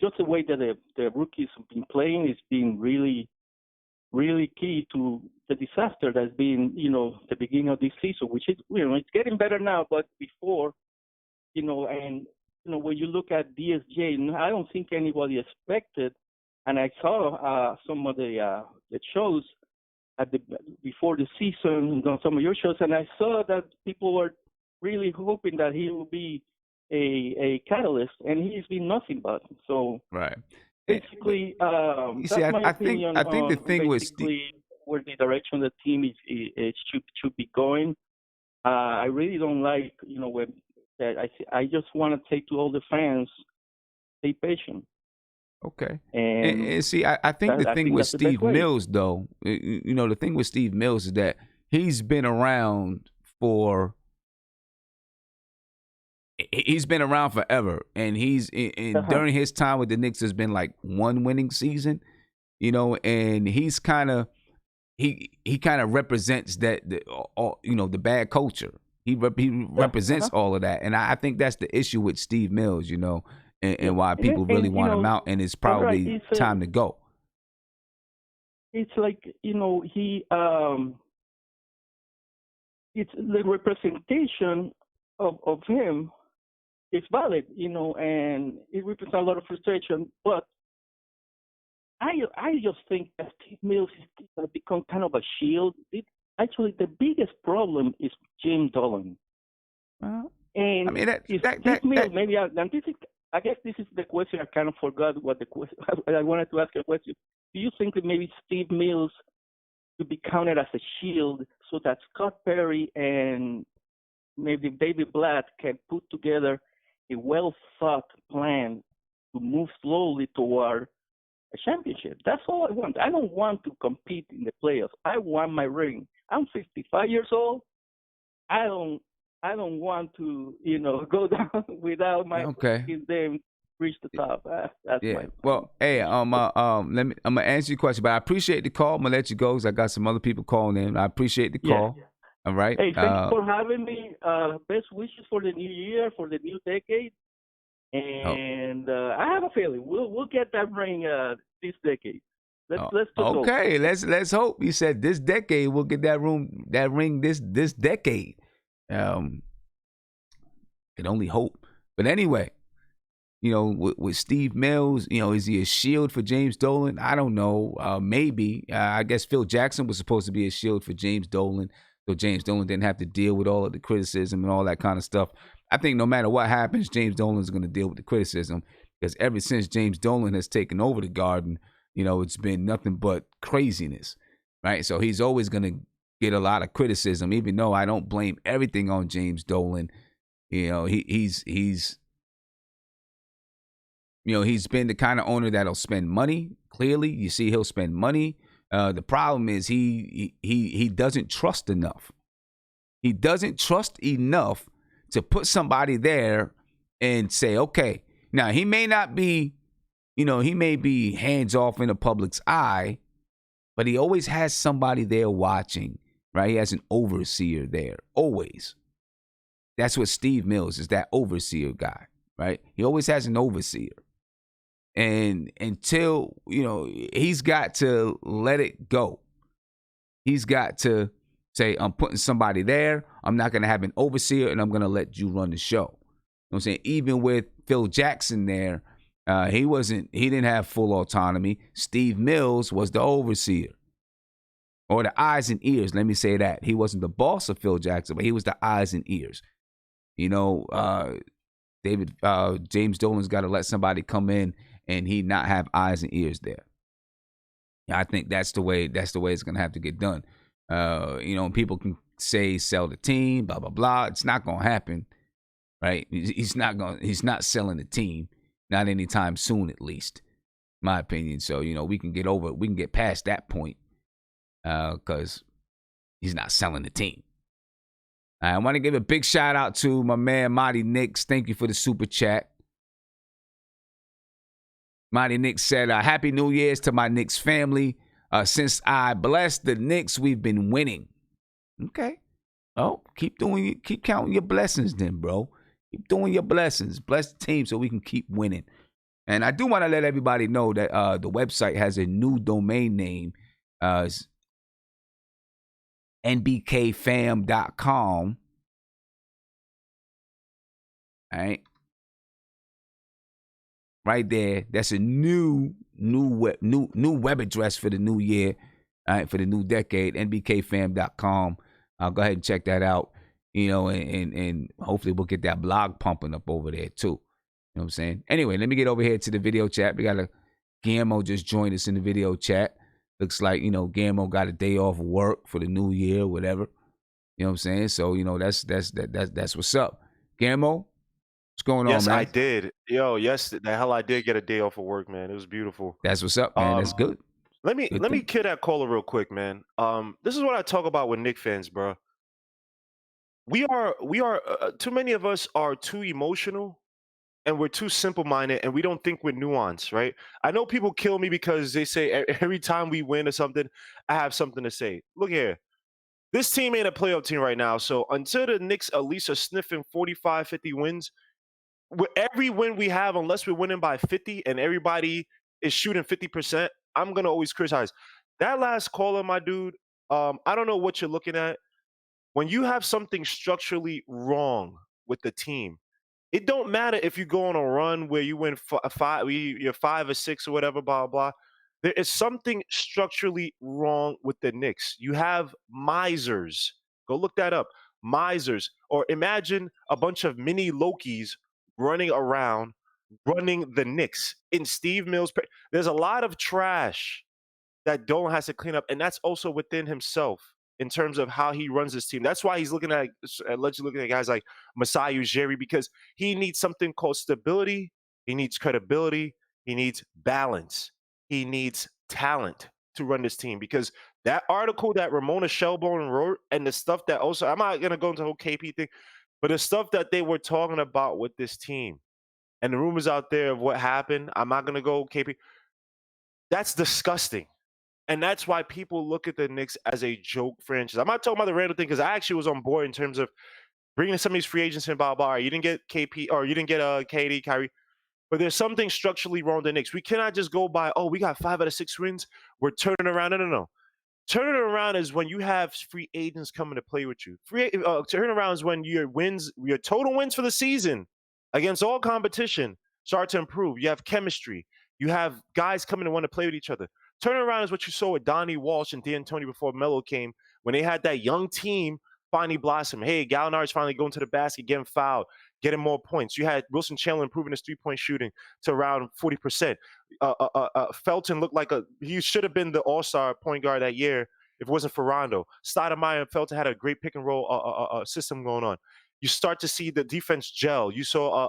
just the way that the rookies have been playing, it's been really, really key to the disaster that's been the beginning of this season, which is it's getting better now, but before when you look at DSJ, I don't think anybody expected, and I saw some of the shows before the season, some of your shows, and I saw that people were really hoping that he will be a catalyst, and he's been nothing but. So right. Basically, you see, I think the thing was where the direction the team should be going. I really don't like when. I just want to take to all the fans, stay patient. Okay. And see, I think the thing with Steve Mills, though, the thing with Steve Mills is that he's been around forever, and during his time with the Knicks, there's been like one winning season, and he's kind of he kind of represents that the bad culture. He represents all of that, and I think that's the issue with Steve Mills, and why people really want him out, and it's probably time to go. It's like it's the representation of him is valid, and it represents a lot of frustration. But I just think that Steve Mills is going to become kind of a shield. Actually, the biggest problem is James Dolan. And I mean, I guess this is the question. I kind of forgot what the question. I wanted to ask a question. Do you think that maybe Steve Mills could be counted as a shield so that Scott Perry and maybe David Blatt can put together a well-thought plan to move slowly toward a championship? That's all I want. I don't want to compete in the playoffs. I want my ring. I'm 55 years old. I don't want to, go down without my them reach the top. That's my point. Well, hey, I'm gonna answer your question, but I appreciate the call. I'm gonna let you go because I got some other people calling in. I appreciate the call. Yeah. All right. Hey, thanks for having me. Best wishes for the new year, for the new decade. And I have a feeling we'll get that ring this decade. Let's okay. Let's hope. You said this decade we'll get that ring this decade. Can only hope. But anyway, with Steve Mills, is he a shield for James Dolan? I don't know. Maybe. I guess Phil Jackson was supposed to be a shield for James Dolan, so James Dolan didn't have to deal with all of the criticism and all that kind of stuff. I think no matter what happens, James Dolan is going to deal with the criticism because ever since James Dolan has taken over the Garden, it's been nothing but craziness, right? So he's always going to get a lot of criticism, even though I don't blame everything on James Dolan. He's been the kind of owner that'll spend money. Clearly, you see he'll spend money. The problem is he doesn't trust enough. He doesn't trust enough to put somebody there and say, okay, now he may not be, he may be hands off in the public's eye, but he always has somebody there watching, right? He has an overseer there, always. That's what Steve Mills is, that overseer guy, right? He always has an overseer. And until, he's got to let it go. He's got to say, I'm putting somebody there. I'm not going to have an overseer, and I'm going to let you run the show. You know what I'm saying? Even with Phil Jackson there, he didn't have full autonomy. Steve Mills was the overseer, or the eyes and ears. Let me say that. He wasn't the boss of Phil Jackson, but he was the eyes and ears. James Dolan's got to let somebody come in and he not have eyes and ears there. I think that's the way it's going to have to get done. People can say sell the team, blah, blah, blah. It's not going to happen, right? He's not selling the team, not anytime soon, at least, in my opinion. So, we can get past that point because he's not selling the team. I want to give a big shout out to my man, Mighty Knicks. Thank you for the super chat. Mighty Knicks said, Happy New Year's to my Knicks family. Since I blessed the Knicks, we've been winning. Okay. Oh, keep counting your blessings then, bro. Keep doing your blessings. Bless the team so we can keep winning. And I do want to let everybody know that the website has a new domain name. NBKfam.com. All right. Right there. That's a new web address for the new year. All right, for the new decade. NBKfam.com. Go ahead and check that out. And hopefully we'll get that blog pumping up over there too. You know what I'm saying? Anyway, let me get over here to the video chat. We got Guillermo just joined us in the video chat. Looks like, Guillermo got a day off of work for the new year, whatever. You know what I'm saying? So, that's what's up. Guillermo, what's going on, man? Yes, I did. Yes, the hell I did get a day off of work, man. It was beautiful. That's what's up, man. That's good. Let me kill that caller real quick, man. This is what I talk about with Knicks fans, bro. We are too many of us are too emotional. And we're too simple-minded, and we don't think with nuance, right? I know people kill me because they say every time we win or something, I have something to say. Look here. This team ain't a playoff team right now, so until the Knicks at least are sniffing 45, 50 wins, with every win we have, unless we're winning by 50 and everybody is shooting 50%, I'm going to always criticize. That last caller, my dude, I don't know what you're looking at. When you have something structurally wrong with the team, it don't matter if you go on a run where you win you're 5 or 6 or whatever, blah, blah. There is something structurally wrong with the Knicks. You have misers. Go look that up. Misers. Or imagine a bunch of mini Lokis running around, running the Knicks in Steve Mills. There's a lot of trash that Dolan has to clean up, and that's also within himself in terms of how he runs his team. That's why he's allegedly looking at guys like Masai Ujiri, because he needs something called stability. He needs credibility. He needs balance. He needs talent to run this team, because that article that Ramona Shelburne wrote and the stuff that also, I'm not going to go into the whole KP thing, but the stuff that they were talking about with this team and the rumors out there of what happened, I'm not going to go KP. That's disgusting. And that's why people look at the Knicks as a joke franchise. I'm not talking about the Randall thing, because I actually was on board in terms of bringing some of these free agents in, blah, blah. You didn't get KP, or you didn't get KD, Kyrie. But there's something structurally wrong with the Knicks. We cannot just go by, we got 5 out of 6 wins, we're turning around. No. Turning around is when you have free agents coming to play with you. Turning around is when your total wins for the season against all competition start to improve. You have chemistry. You have guys coming to want to play with each other. Turnaround is what you saw with Donnie Walsh and D'Antoni before Melo came, when they had that young team finally blossom. Hey, Gallinari's finally going to the basket, getting fouled, getting more points. You had Wilson Chandler improving his three-point shooting to around 40%. Felton looked like he should have been the all-star point guard that year if it wasn't for Rondo. Stoudemire and Felton had a great pick-and-roll system going on. You start to see the defense gel. You saw,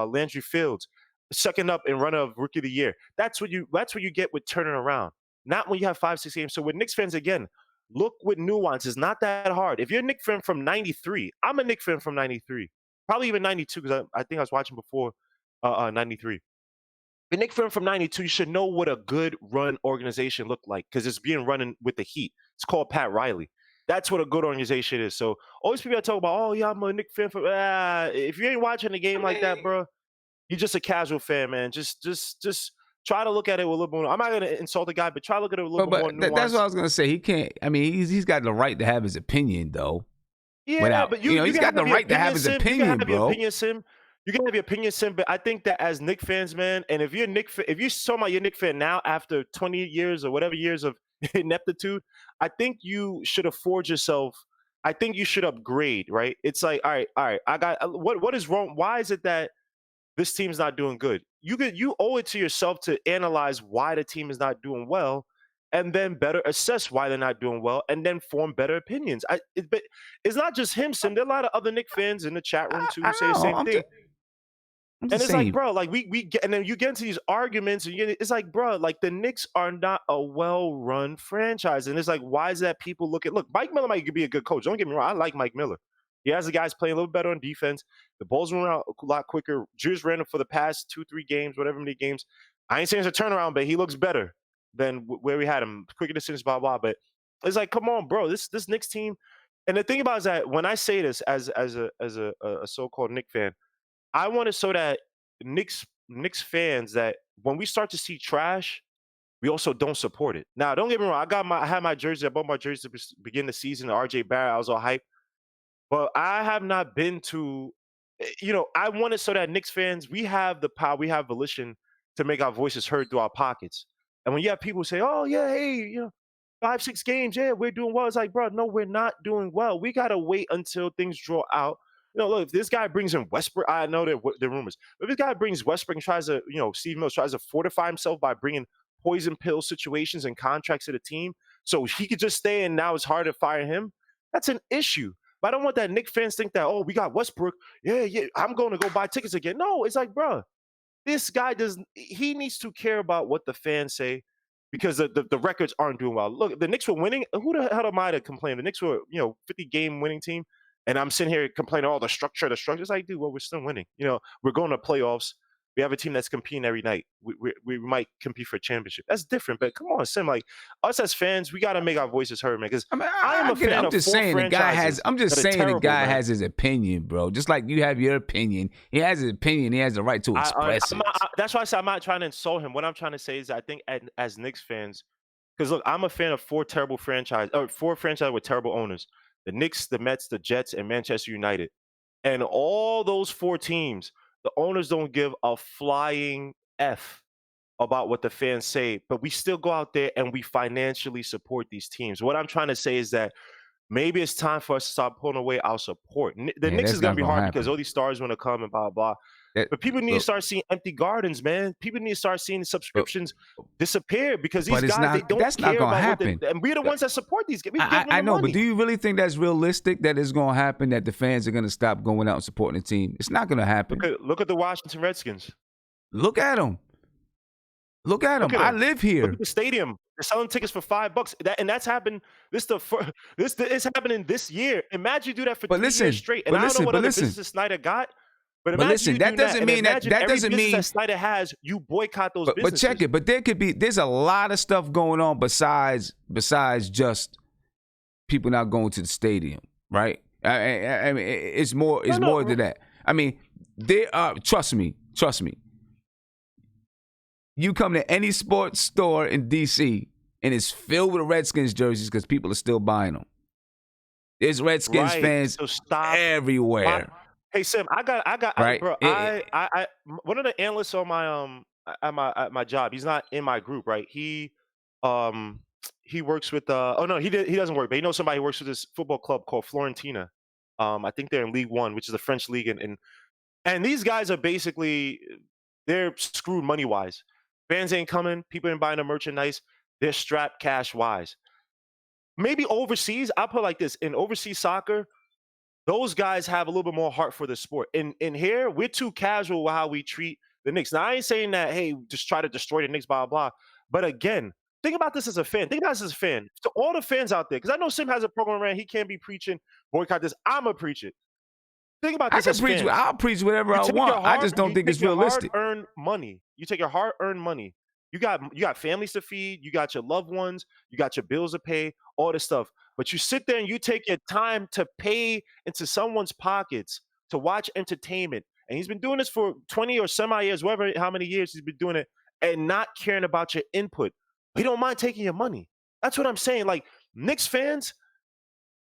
Landry Fields, second up in runner of Rookie of the Year. That's what you get with turning around. Not when you have 5-6 games. So with Knicks fans, again, look with nuance. It's not that hard. If you're a Knicks fan from 93, I'm a Knicks fan from 93. probably even 92, because I think I was watching before 93. The Knicks fan from 92, you should know what a good run organization looked like, because it's being run with the heat. It's called Pat Riley. That's what a good organization is. So all these people that talk about, oh yeah, I'm a Knicks fan. If you ain't watching a game like that, bro, you're just a casual fan, man. Just try to look at it with a little more. I'm not gonna insult the guy, but try to look at it with a little more nuance. That's what I was gonna say. He can't. I mean, he's got the right to have his opinion, though. Yeah, but he's got the right to have his opinion, bro. You can have your opinion, Sim, but I think that as Knicks fans, man, and if you're talking about your Knicks fan now after 20 years or whatever years of ineptitude, I think you should afford yourself. I think you should upgrade, right? It's like, all right, I got what is wrong? Why is it that this team's not doing good? You owe it to yourself to analyze why the team is not doing well, and then better assess why they're not doing well, and then form better opinions. But it's not just him, Sim. There are a lot of other Knicks fans in the chat room too who say the same thing. And it's like, bro, like we get, and then you get into these arguments, and it's like, bro, like the Knicks are not a well-run franchise, and it's like, why is that people look, Mike Miller might be a good coach. Don't get me wrong, I like Mike Miller. He has the guys playing a little better on defense. The balls run out a lot quicker. Drew's ran him for the past 2-3 games, whatever many games. I ain't saying it's a turnaround, but he looks better than where we had him. Quicker decisions, blah blah. But it's like, come on, bro, this Knicks team. And the thing about it is that when I say this as a so-called Knicks fan, I want it so that Knicks fans, that when we start to see trash, we also don't support it. Now, don't get me wrong. I had my jersey. I bought my jersey to begin the season. The RJ Barrett, I was all hyped. But I have not been to, I want it so that Knicks fans, we have the power, we have volition to make our voices heard through our pockets. And when you have people say, oh, yeah, hey, 5-6 games, yeah, we're doing well. It's like, bro, no, we're not doing well. We got to wait until things draw out. Look, if this guy brings in Westbrook, I know the rumors. But if this guy brings Westbrook and tries to, Steve Mills tries to fortify himself by bringing poison pill situations and contracts to the team so he could just stay and now it's hard to fire him, that's an issue. But I don't want that Knicks fans think that, oh, we got Westbrook. Yeah, I'm going to go buy tickets again. No, it's like, bro, this guy he needs to care about what the fans say, because the records aren't doing well. Look, the Knicks were winning. Who the hell am I to complain? The Knicks were, 50-game winning team. And I'm sitting here complaining, the structure. It's like, dude, well, we're still winning. We're going to playoffs. We have a team that's competing every night. We might compete for a championship. That's different. But come on, Sim. Like, us as fans, we got to make our voices heard, man. Because I am a fan of four franchises. I'm just saying the guy has his opinion, bro. Just like you have your opinion. He has his opinion. He has the right to express it. That's why I say I'm not trying to insult him. What I'm trying to say is I think as Knicks fans, because look, I'm a fan of four franchises with terrible owners. The Knicks, the Mets, the Jets, and Manchester United. And all those four teams, the owners don't give a flying F about what the fans say, but we still go out there and we financially support these teams. What I'm trying to say is that maybe it's time for us to start pulling away our support. The Knicks is going to be hard because all these stars want to come and blah, blah. But people need to start seeing empty gardens, man. People need to start seeing subscriptions disappear because these guys, they don't care about happen. And we're the ones that support these guys. I know, but do you really think that's realistic, that it's going to happen, that the fans are going to stop going out and supporting the team? It's not going to happen. Look at the Washington Redskins. Look at them. I live here. Look at the stadium. They're selling tickets for $5. That's happened. This is happening this year. Imagine you do that for 3 years straight. And I don't know what other businesses Snyder got. But listen, that doesn't mean that doesn't mean that Snyder has, you boycott those businesses. But check it. But there's a lot of stuff going on besides just people not going to the stadium, right? I mean, it's more than that. I mean, there are. Trust me. You come to any sports store in DC and it's filled with Redskins jerseys because people are still buying them. There's Redskins fans everywhere. Hey Sim, I got, right? Bro. I one of the analysts on my at my job. He's not in my group, right? He works with he doesn't work, but he knows somebody who works with this football club called Florentina. I think they're in League One, which is the French league, and these guys are basically, they're screwed money wise. Fans ain't coming, people ain't buying the merchandise. They're strapped cash wise. Maybe overseas, I'll put it like this: in overseas soccer, those guys have a little bit more heart for the sport. In here, we're too casual with how we treat the Knicks. Now, I ain't saying that, hey, just try to destroy the Knicks, blah, blah. But again, think about this as a fan. Think about this as a fan. To all the fans out there, because I know Sim has a program around, he can't be preaching, boycott this. I'm going to preach it. Think about I this can as preach. fans. I'll preach whatever You I take want. your I just don't think it's realistic. Hard-earned money. You take your hard-earned money. You got families to feed. You got your loved ones. You got your bills to pay. All this stuff. But you sit there and you take your time to pay into someone's pockets to watch entertainment. And he's been doing this for 20 or semi years, whatever, how many years he's been doing it, and not caring about your input. He don't mind taking your money. That's what I'm saying. Like, Knicks fans,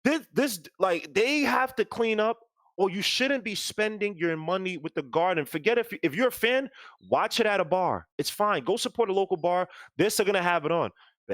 this like, they have to clean up, or you shouldn't be spending your money with the Garden. Forget if you're a fan, watch it at a bar. It's fine. Go support a local bar. They're still gonna have it on.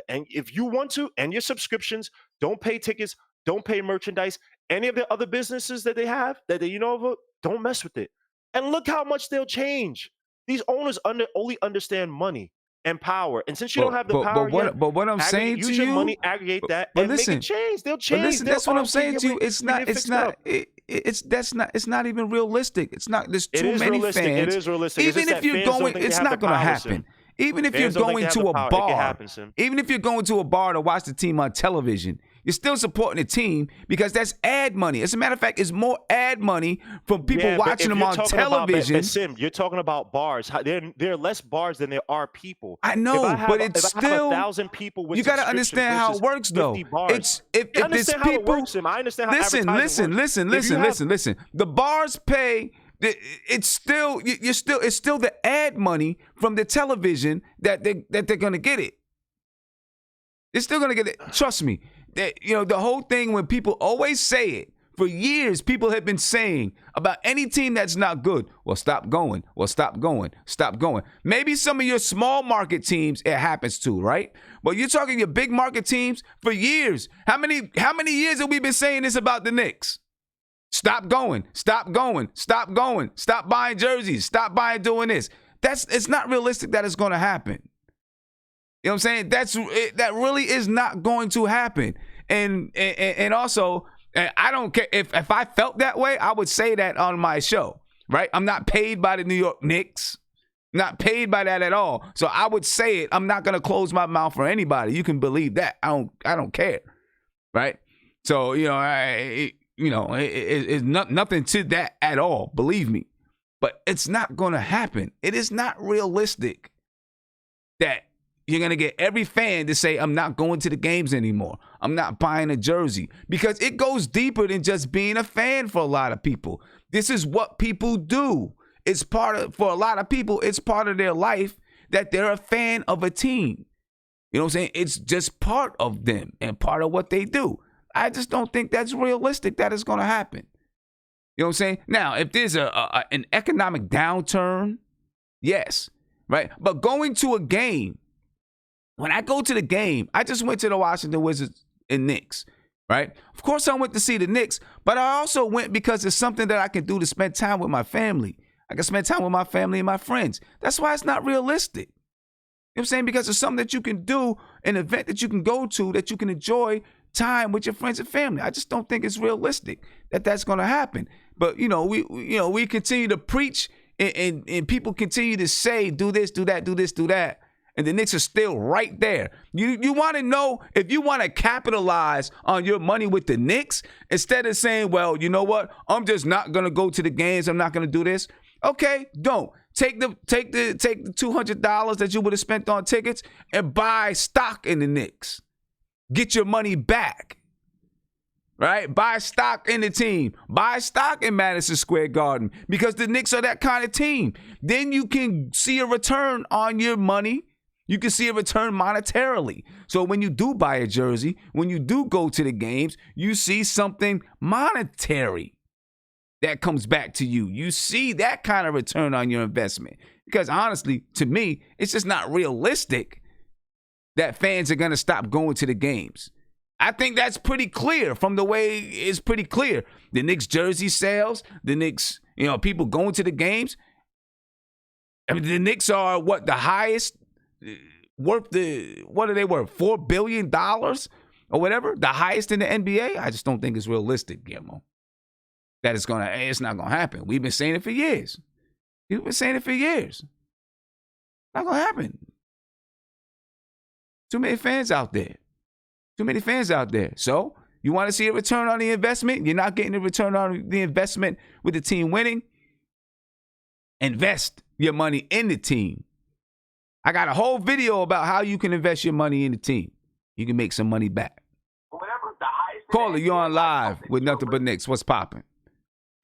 And if you want to, and your subscriptions, don't pay tickets, don't pay merchandise. Any of the other businesses that they have that you know of, don't mess with it. And look how much they'll change. These owners only understand money and power. And since you don't have the power yet, but what I'm saying to use your you, money, aggregate that, but and listen, make it change. They'll but change. listen, They'll that's what I'm also saying give to you. it- It's get not. it It's fixed not. up. It's not even realistic. It's not. There's It too is many realistic. fans. It is realistic. It's Even just if that you're fans don't going, think they it's have not the going to power, Sim. happen. Even if you're Fans don't think going they have to the a power. It can bar, happen, Sim. even if you're going to a bar to watch the team on television, you're still supporting the team because that's ad money. As a matter of fact, it's more ad money from people Yeah, but watching if them you're on talking about- television. but Sim, you're talking about bars. There are less bars than there are people. I know, If I have, but it's if I have still 1,000 people with you got to subscriptions understand how it versus works, though. 50 bars. It's if I there's understand how it people. works, Sim. I understand how Listen, advertising works. listen. The bars pay. It's still it's still the ad money from the television that they're gonna get it. They're still gonna get it. Trust me. The whole thing when people always say it. For years, people have been saying about any team that's not good, well, stop going. Well, stop going. Stop going. Maybe some of your small market teams, it happens to, right? But you're talking your big market teams for years. How many years have we been saying this about the Knicks? Stop going. Stop going. Stop going. Stop buying jerseys. Stop buying doing this. It's not realistic that it's going to happen. You know what I'm saying? That really is not going to happen. And also, I don't care if I felt that way, I would say that on my show, right? I'm not paid by the New York Knicks. Not paid by that at all. So I would say it. I'm not going to close my mouth for anybody. You can believe that. I don't care. Right? So, it's nothing to that at all. Believe me. But it's not going to happen. It is not realistic that you're going to get every fan to say, I'm not going to the games anymore. I'm not buying a jersey. Because it goes deeper than just being a fan for a lot of people. This is what people do. For a lot of people, it's part of their life that they're a fan of a team. You know what I'm saying? It's just part of them and part of what they do. I just don't think that's realistic that it's going to happen. You know what I'm saying? Now, if there's an economic downturn, yes, right? But going to a game, when I go to the game, I just went to the Washington Wizards and Knicks, right? Of course, I went to see the Knicks, but I also went because it's something that I can do to spend time with my family. I can spend time with my family and my friends. That's why it's not realistic. You know what I'm saying? Because it's something that you can do, an event that you can go to, that you can enjoy time with your friends and family. I just don't think it's realistic that that's going to happen. But, we continue to preach and people continue to say, do this, do that, do this, do that. And the Knicks are still right there. You want to know if you want to capitalize on your money with the Knicks instead of saying, well, you know what? I'm just not going to go to the games. I'm not going to do this. Okay, don't. Take the $200 that you would have spent on tickets and buy stock in the Knicks. Get your money back. Right? Buy stock in the team. Buy stock in Madison Square Garden because the Knicks are that kind of team. Then you can see a return on your money. You can see a return monetarily. So when you do buy a jersey, when you do go to the games, you see something monetary that comes back to you. You see that kind of return on your investment. Because honestly, to me, it's just not realistic that fans are going to stop going to the games. I think that's pretty clear from the way it's pretty clear. The Knicks jersey sales, the Knicks, people going to the games. I mean, the Knicks are the highest what are they worth? $4 billion or whatever? The highest in the NBA? I just don't think it's realistic, Guillermo. That it's not gonna happen. We've been saying it for years. Not gonna happen. Too many fans out there. So You want to see a return on the investment? You're not getting a return on the investment with the team winning? Invest your money in the team. I got a whole video about how you can invest your money in the team. You can make some money back. Caller, you're on live with Nothing But Knicks. What's popping?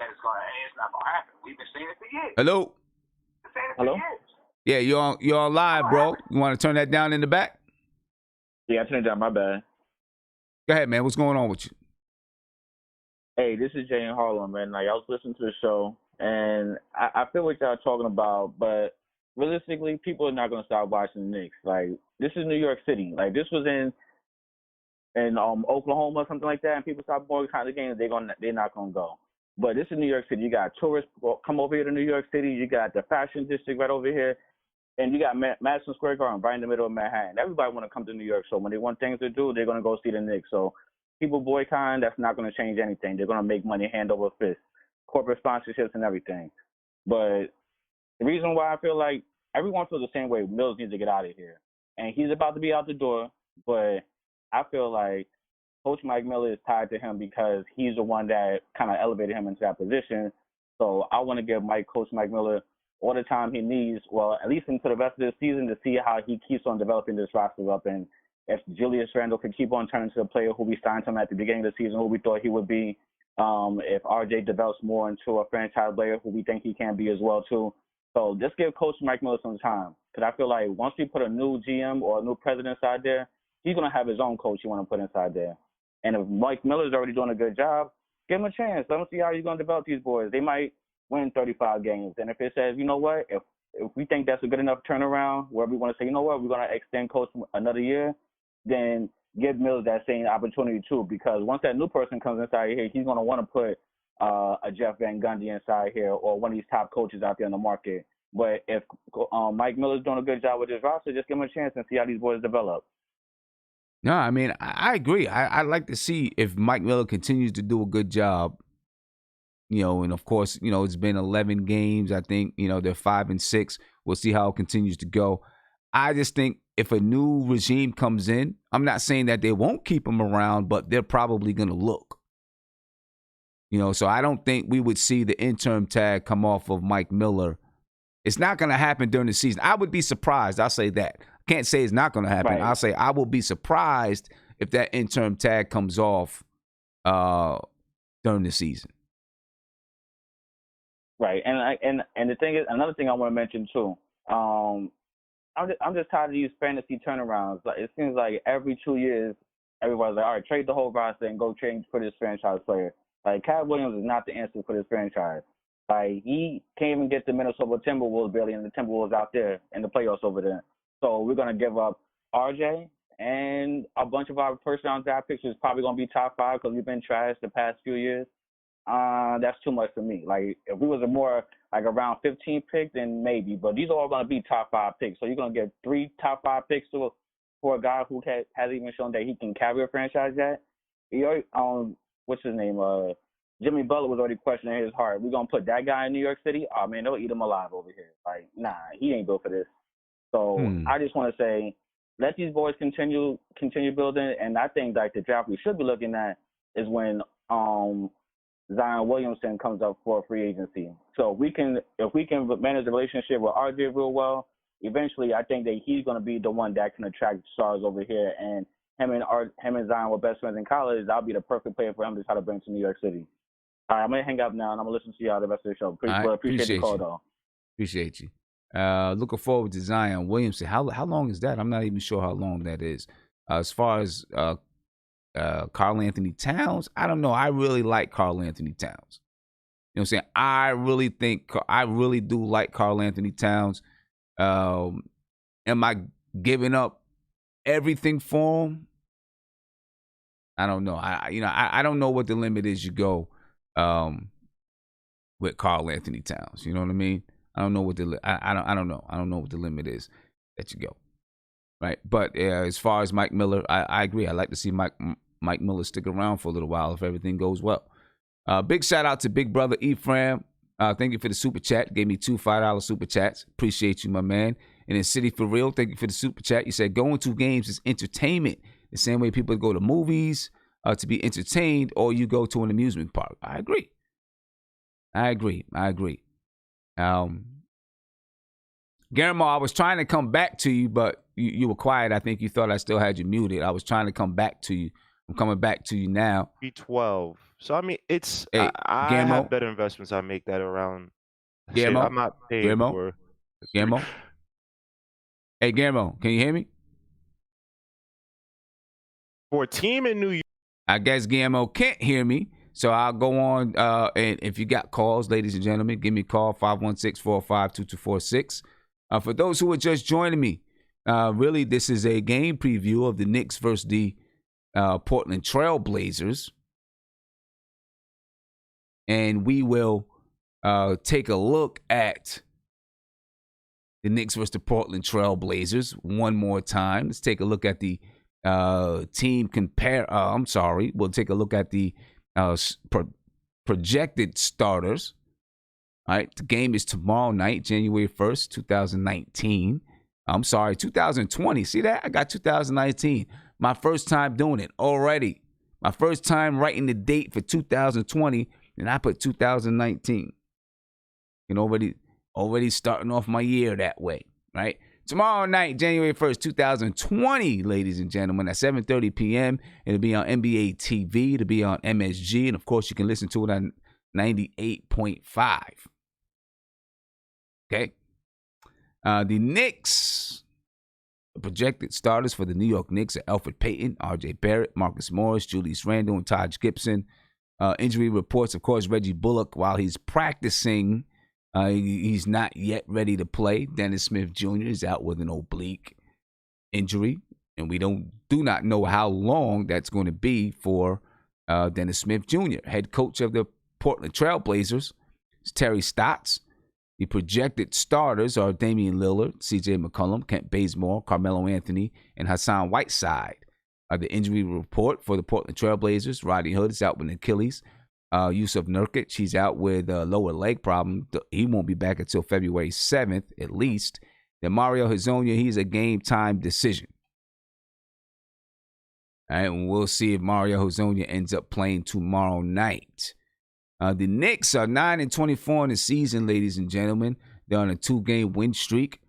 It's not gonna happen. We've been saying it for years. Hello? Hello? Yeah, you're on live, bro. You want to turn that down in the back? Yeah, I turned it down. My bad. Go ahead, man. What's going on with you? Hey, this is Jay in Harlem, man. Like, I was listening to the show, and I feel what y'all talking about, but realistically, people are not going to stop watching the Knicks. Like, this is New York City. Like, this was in Oklahoma or something like that, and people stop boycotting the games, they're not going to go. But this is New York City. You got tourists come over here to New York City. You got the fashion district right over here. And you got Madison Square Garden right in the middle of Manhattan. Everybody want to come to New York. So when they want things to do, they're going to go see the Knicks. So people boycotting, that's not going to change anything. They're going to make money hand over fist, corporate sponsorships and everything. But the reason why I feel like everyone feels the same way, Mills needs to get out of here. And he's about to be out the door, but I feel like Coach Mike Miller is tied to him because he's the one that kind of elevated him into that position. So I want to give Coach Mike Miller all the time he needs, well, at least into the rest of the season, to see how he keeps on developing this roster up. And if Julius Randle could keep on turning to the player who we signed him at the beginning of the season, who we thought he would be, if RJ develops more into a franchise player, who we think he can be as well, too. So just give Coach Mike Miller some time, because I feel like once we put a new GM or a new president inside there, he's going to have his own coach he want to put inside there. And if Mike Miller's already doing a good job, give him a chance. Let him see how he's going to develop these boys. They might win 35 games. And if it says, you know what, if we think that's a good enough turnaround where we want to say, you know what, we're going to extend Coach another year, then give Mills that same opportunity too. Because once that new person comes inside here, he's going to want to put a Jeff Van Gundy inside here or one of these top coaches out there in the market. But if Mike Miller's doing a good job with his roster, just give him a chance and see how these boys develop. No, I mean, I agree. I'd like to see if Mike Miller continues to do a good job. You know, and of course, you know, it's been 11 games. I think, you know, they're 5-6. We'll see how it continues to go. I just think if a new regime comes in, I'm not saying that they won't keep him around, but they're probably going to look. You know, so I don't think we would see the interim tag come off of Mike Miller. It's not going to happen during the season. I would be surprised. I'll say that. I can't say it's not going to happen. Right. I'll say I will be surprised if that interim tag comes off during the season. Right, and the thing is, another thing I want to mention too. I'm just tired of these fantasy turnarounds. Like, it seems like every 2 years, everybody's like, all right, trade the whole roster and go trade for this franchise player. Like, Cat Williams is not the answer for this franchise. Like, he can't even get the Minnesota Timberwolves barely, and the Timberwolves out there in the playoffs over there. So we're gonna give up RJ and a bunch of our first-round draft picks is probably gonna be top 5 because we've been trashed the past few years. That's too much for me. Like, if we was a more like around 15 picks, then maybe. But these are all going to be top 5 picks. So you're going to get 3 top 5 picks for a guy who hasn't even shown that he can carry a franchise yet. He already, what's his name? Jimmy Butler was already questioning his heart. We're going to put that guy in New York City? Oh, man, they'll eat him alive over here. Like, nah, he ain't built for this. So I just want to say, let these boys continue building. And I think like the draft we should be looking at is when Zion Williamson comes up for free agency. So if we can manage the relationship with RJ real well, eventually I think that he's going to be the one that can attract stars over here. And him and Zion were best friends in college. That'll be the perfect player for him to try to bring to New York City. All right, I'm going to hang up now, and I'm going to listen to y'all the rest of the show. Appreciate the call, though. Appreciate you. Looking forward to Zion Williamson. How long is that? I'm not even sure how long that is. As far as Karl Anthony Towns, I don't know. I really like Karl Anthony Towns. You know what I'm saying? I really do like Karl Anthony Towns. Am I giving up everything for him? I don't know. I don't know what the limit is you go with Karl Anthony Towns. You know what I mean? I don't know what I don't know. I don't know what the limit is that you go. Right. But as far as Mike Miller, I agree. I like to see Mike Miller stick around for a little while if everything goes well. Big shout out to Big Brother Ephraim. Thank you for the super chat. Gave me 2 $5 super chats. Appreciate you, my man. And then City for Real, thank you for the super chat. You said going to games is entertainment. The same way people go to movies. to be entertained, or you go to an amusement park. I agree. Guillermo, I was trying to come back to you, but you were quiet. I think you thought I still had you muted. I was trying to come back to you. I'm coming back to you now. B12. So I mean, it's Hey, I Guillermo? have better investments. I make that around. Guillermo? I'm not paying Guillermo? for. Guillermo? Hey, Guillermo, can you hear me? For a team in New York. I guess Guillermo can't hear me, so I'll go on. And if you got calls, ladies and gentlemen, give me a call, 516-405-2246. For those who are just joining me, really, this is a game preview of the Knicks versus the Portland Trailblazers. And we will take a look at the Knicks versus the Portland Trailblazers one more time. Let's take a look at the team compare. We'll take a look at the projected starters. All right, the game is tomorrow night, January 1st, 2019. 2020. See that? I got 2019. My first time doing it already. My first time writing the date for 2020, and I put 2019. And already starting off my year that way, right? Tomorrow night, January 1st, 2020, ladies and gentlemen, at 7:30 p.m. It'll be on NBA TV. It'll be on MSG. And, of course, you can listen to it on 98.5. Okay? The Knicks, the projected starters for the New York Knicks are Elfrid Payton, RJ Barrett, Marcus Morris, Julius Randle, and Taj Gibson. Injury reports, of course, Reggie Bullock, while he's practicing, he's not yet ready to play. Dennis Smith Jr. is out with an oblique injury, and we do not know how long that's going to be for Dennis Smith Jr. Head coach of the Portland Trailblazers is Terry Stotts. The projected starters are Damian Lillard, C.J. McCollum, Kent Bazemore, Carmelo Anthony, and Hassan Whiteside. The injury report for the Portland Trailblazers, Rodney Hood is out with an Achilles. Yusuf Nurkic, he's out with a lower leg problem. He won't be back until February 7th, at least. Then Mario Hezonja, he's a game-time decision. All right, and we'll see if Mario Hezonja ends up playing tomorrow night. The Knicks are 9-24 in the season, ladies and gentlemen. They're on a 2-game win streak.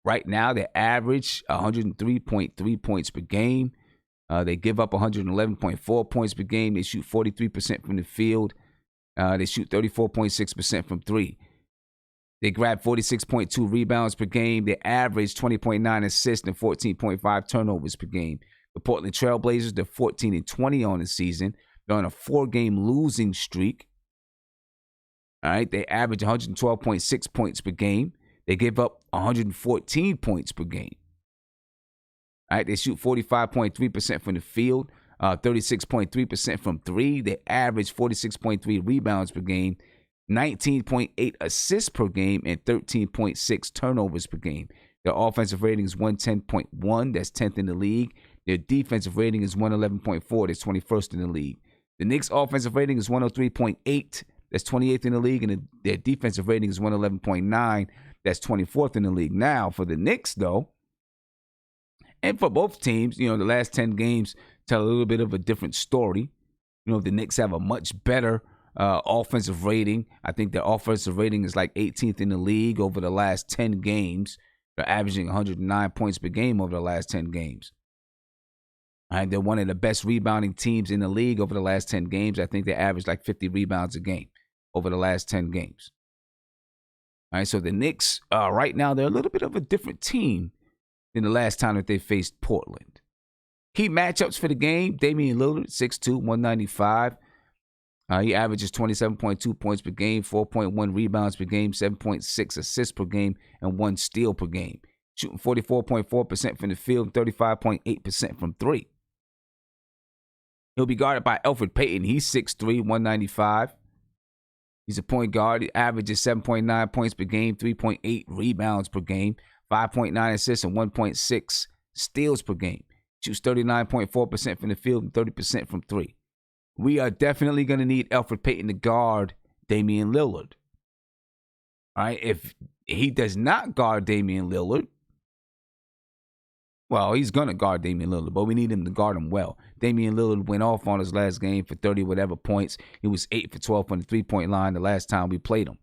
Right now, they average 103.3 points per game. They give up 111.4 points per game. They shoot 43% from the field. They shoot 34.6% from three. They grab 46.2 rebounds per game. They average 20.9 assists and 14.5 turnovers per game. The Portland Trailblazers, they're 14-20 on the season. They're on a 4-game losing streak. All right, they average 112.6 points per game. They give up 114 points per game. All right, they shoot 45.3% from the field, 36.3% from three. They average 46.3 rebounds per game, 19.8 assists per game, and 13.6 turnovers per game. Their offensive rating is 110.1. That's 10th in the league. Their defensive rating is 111.4. That's 21st in the league. The Knicks' offensive rating is 103.8. That's 28th in the league. And their defensive rating is 111.9. That's 24th in the league. Now, for the Knicks, though, and for both teams, the last 10 games tell a little bit of a different story. The Knicks have a much better offensive rating. I think their offensive rating is like 18th in the league over the last 10 games. They're averaging 109 points per game over the last 10 games. All right, they're one of the best rebounding teams in the league over the last 10 games. I think they average like 50 rebounds a game over the last 10 games. All right, so the Knicks, right now, they're a little bit of a different team than the last time that they faced Portland. Key matchups for the game, Damian Lillard, 6'2", 195. He averages 27.2 points per game, 4.1 rebounds per game, 7.6 assists per game, and 1 steal per game. Shooting 44.4% from the field, 35.8% from three. He'll be guarded by Elfrid Payton. He's 6'3", 195. He's a point guard. He averages 7.9 points per game, 3.8 rebounds per game, 5.9 assists, and 1.6 steals per game. Shoots 39.4% from the field and 30% from three. We are definitely going to need Elfrid Payton to guard Damian Lillard. All right, if he does not guard Damian Lillard, Well, he's going to guard Damian Lillard, but we need him to guard him well. Damian Lillard went off on his last game for 30 whatever points. He was 8 for 12 from the three-point line the last time we played him.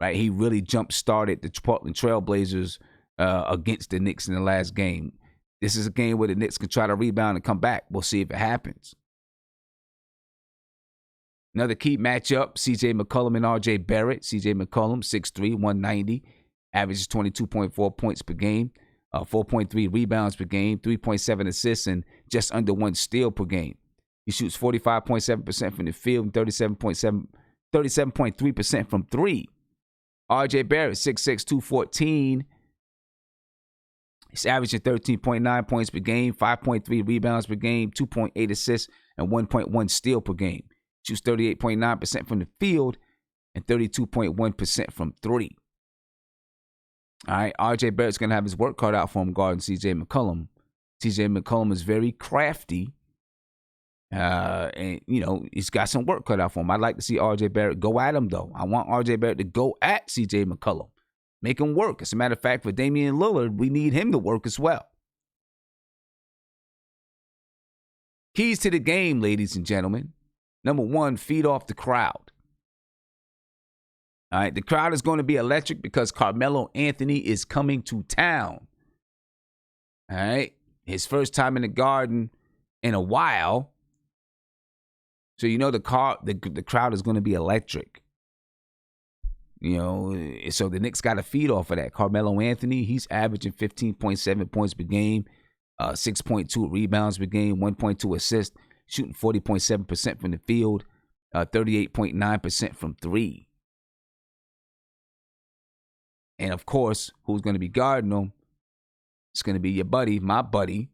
Right? He really jump-started the Portland Trailblazers against the Knicks in the last game. This is a game where the Knicks can try to rebound and come back. We'll see if it happens. Another key matchup, Mccollum and Rj Barrett. Mccollum, 6'3", 190, averages 22.4 points per game. 4.3 rebounds per game, 3.7 assists, and just under 1 steal per game. He shoots 45.7% from the field and 37.3% from three. RJ Barrett, 6'6", 214. He's averaging 13.9 points per game, 5.3 rebounds per game, 2.8 assists, and 1.1 steal per game. Shoots 38.9% from the field and 32.1% from three. All right, RJ Barrett's going to have his work cut out for him guarding CJ McCollum. CJ McCollum is very crafty. And, you know, he's got some work cut out for him. I'd like to see RJ Barrett go at him, though. I want RJ Barrett to go at CJ McCollum. Make him work. As a matter of fact, for Damian Lillard, we need him to work as well. Keys to the game, ladies and gentlemen. Number one, feed off the crowd. All right, the crowd is going to be electric because Carmelo Anthony is coming to town. All right, his first time in the Garden in a while. So you know the crowd is going to be electric. You know, so the Knicks got to feed off of that. Carmelo Anthony, he's averaging 15.7 points per game, 6.2 rebounds per game, 1.2 assists, shooting 40.7% from the field, 38.9% from three. And, of course, who's going to be guarding him? It's going to be your buddy, my buddy,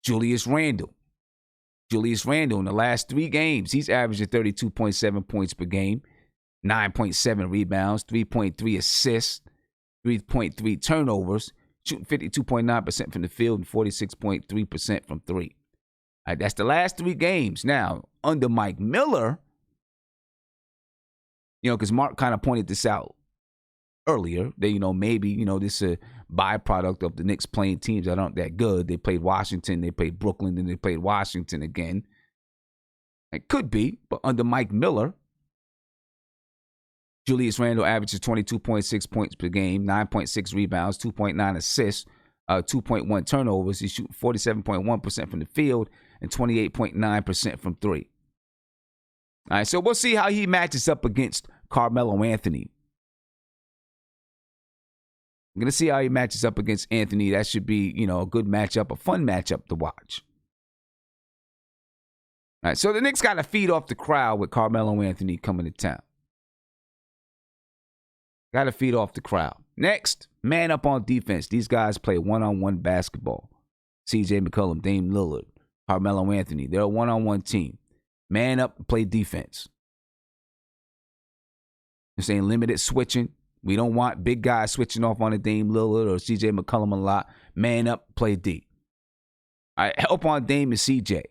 Julius Randle. Julius Randle, in the last 3 games, he's averaging 32.7 points per game, 9.7 rebounds, 3.3 assists, 3.3 turnovers, shooting 52.9% from the field and 46.3% from three. All right, that's the last 3 games. Now, under Mike Miller, you know, because Mark kind of pointed this out earlier, that, you know, maybe, you know, this is a byproduct of the Knicks playing teams that aren't that good. They played Washington, they played Brooklyn, then they played Washington again. It could be, but under Mike Miller, Julius Randle averages 22.6 points per game, 9.6 rebounds, 2.9 assists, 2.1 turnovers. He's shooting 47.1% from the field and 28.9% from three. All right, so we'll see how he matches up against Carmelo Anthony. I'm going to see how he matches up against Anthony. That should be, you know, a good matchup, a fun matchup to watch. All right, so the Knicks got to feed off the crowd with Carmelo Anthony coming to town. Got to feed off the crowd. Next, man up on defense. These guys play one-on-one basketball. CJ McCollum, Dame Lillard, Carmelo Anthony. They're a one-on-one team. Man up and play defense. They're saying limited switching. We don't want big guys switching off on a Dame Lillard or CJ McCollum a lot. Man up, play D. All right, help on Dame and CJ.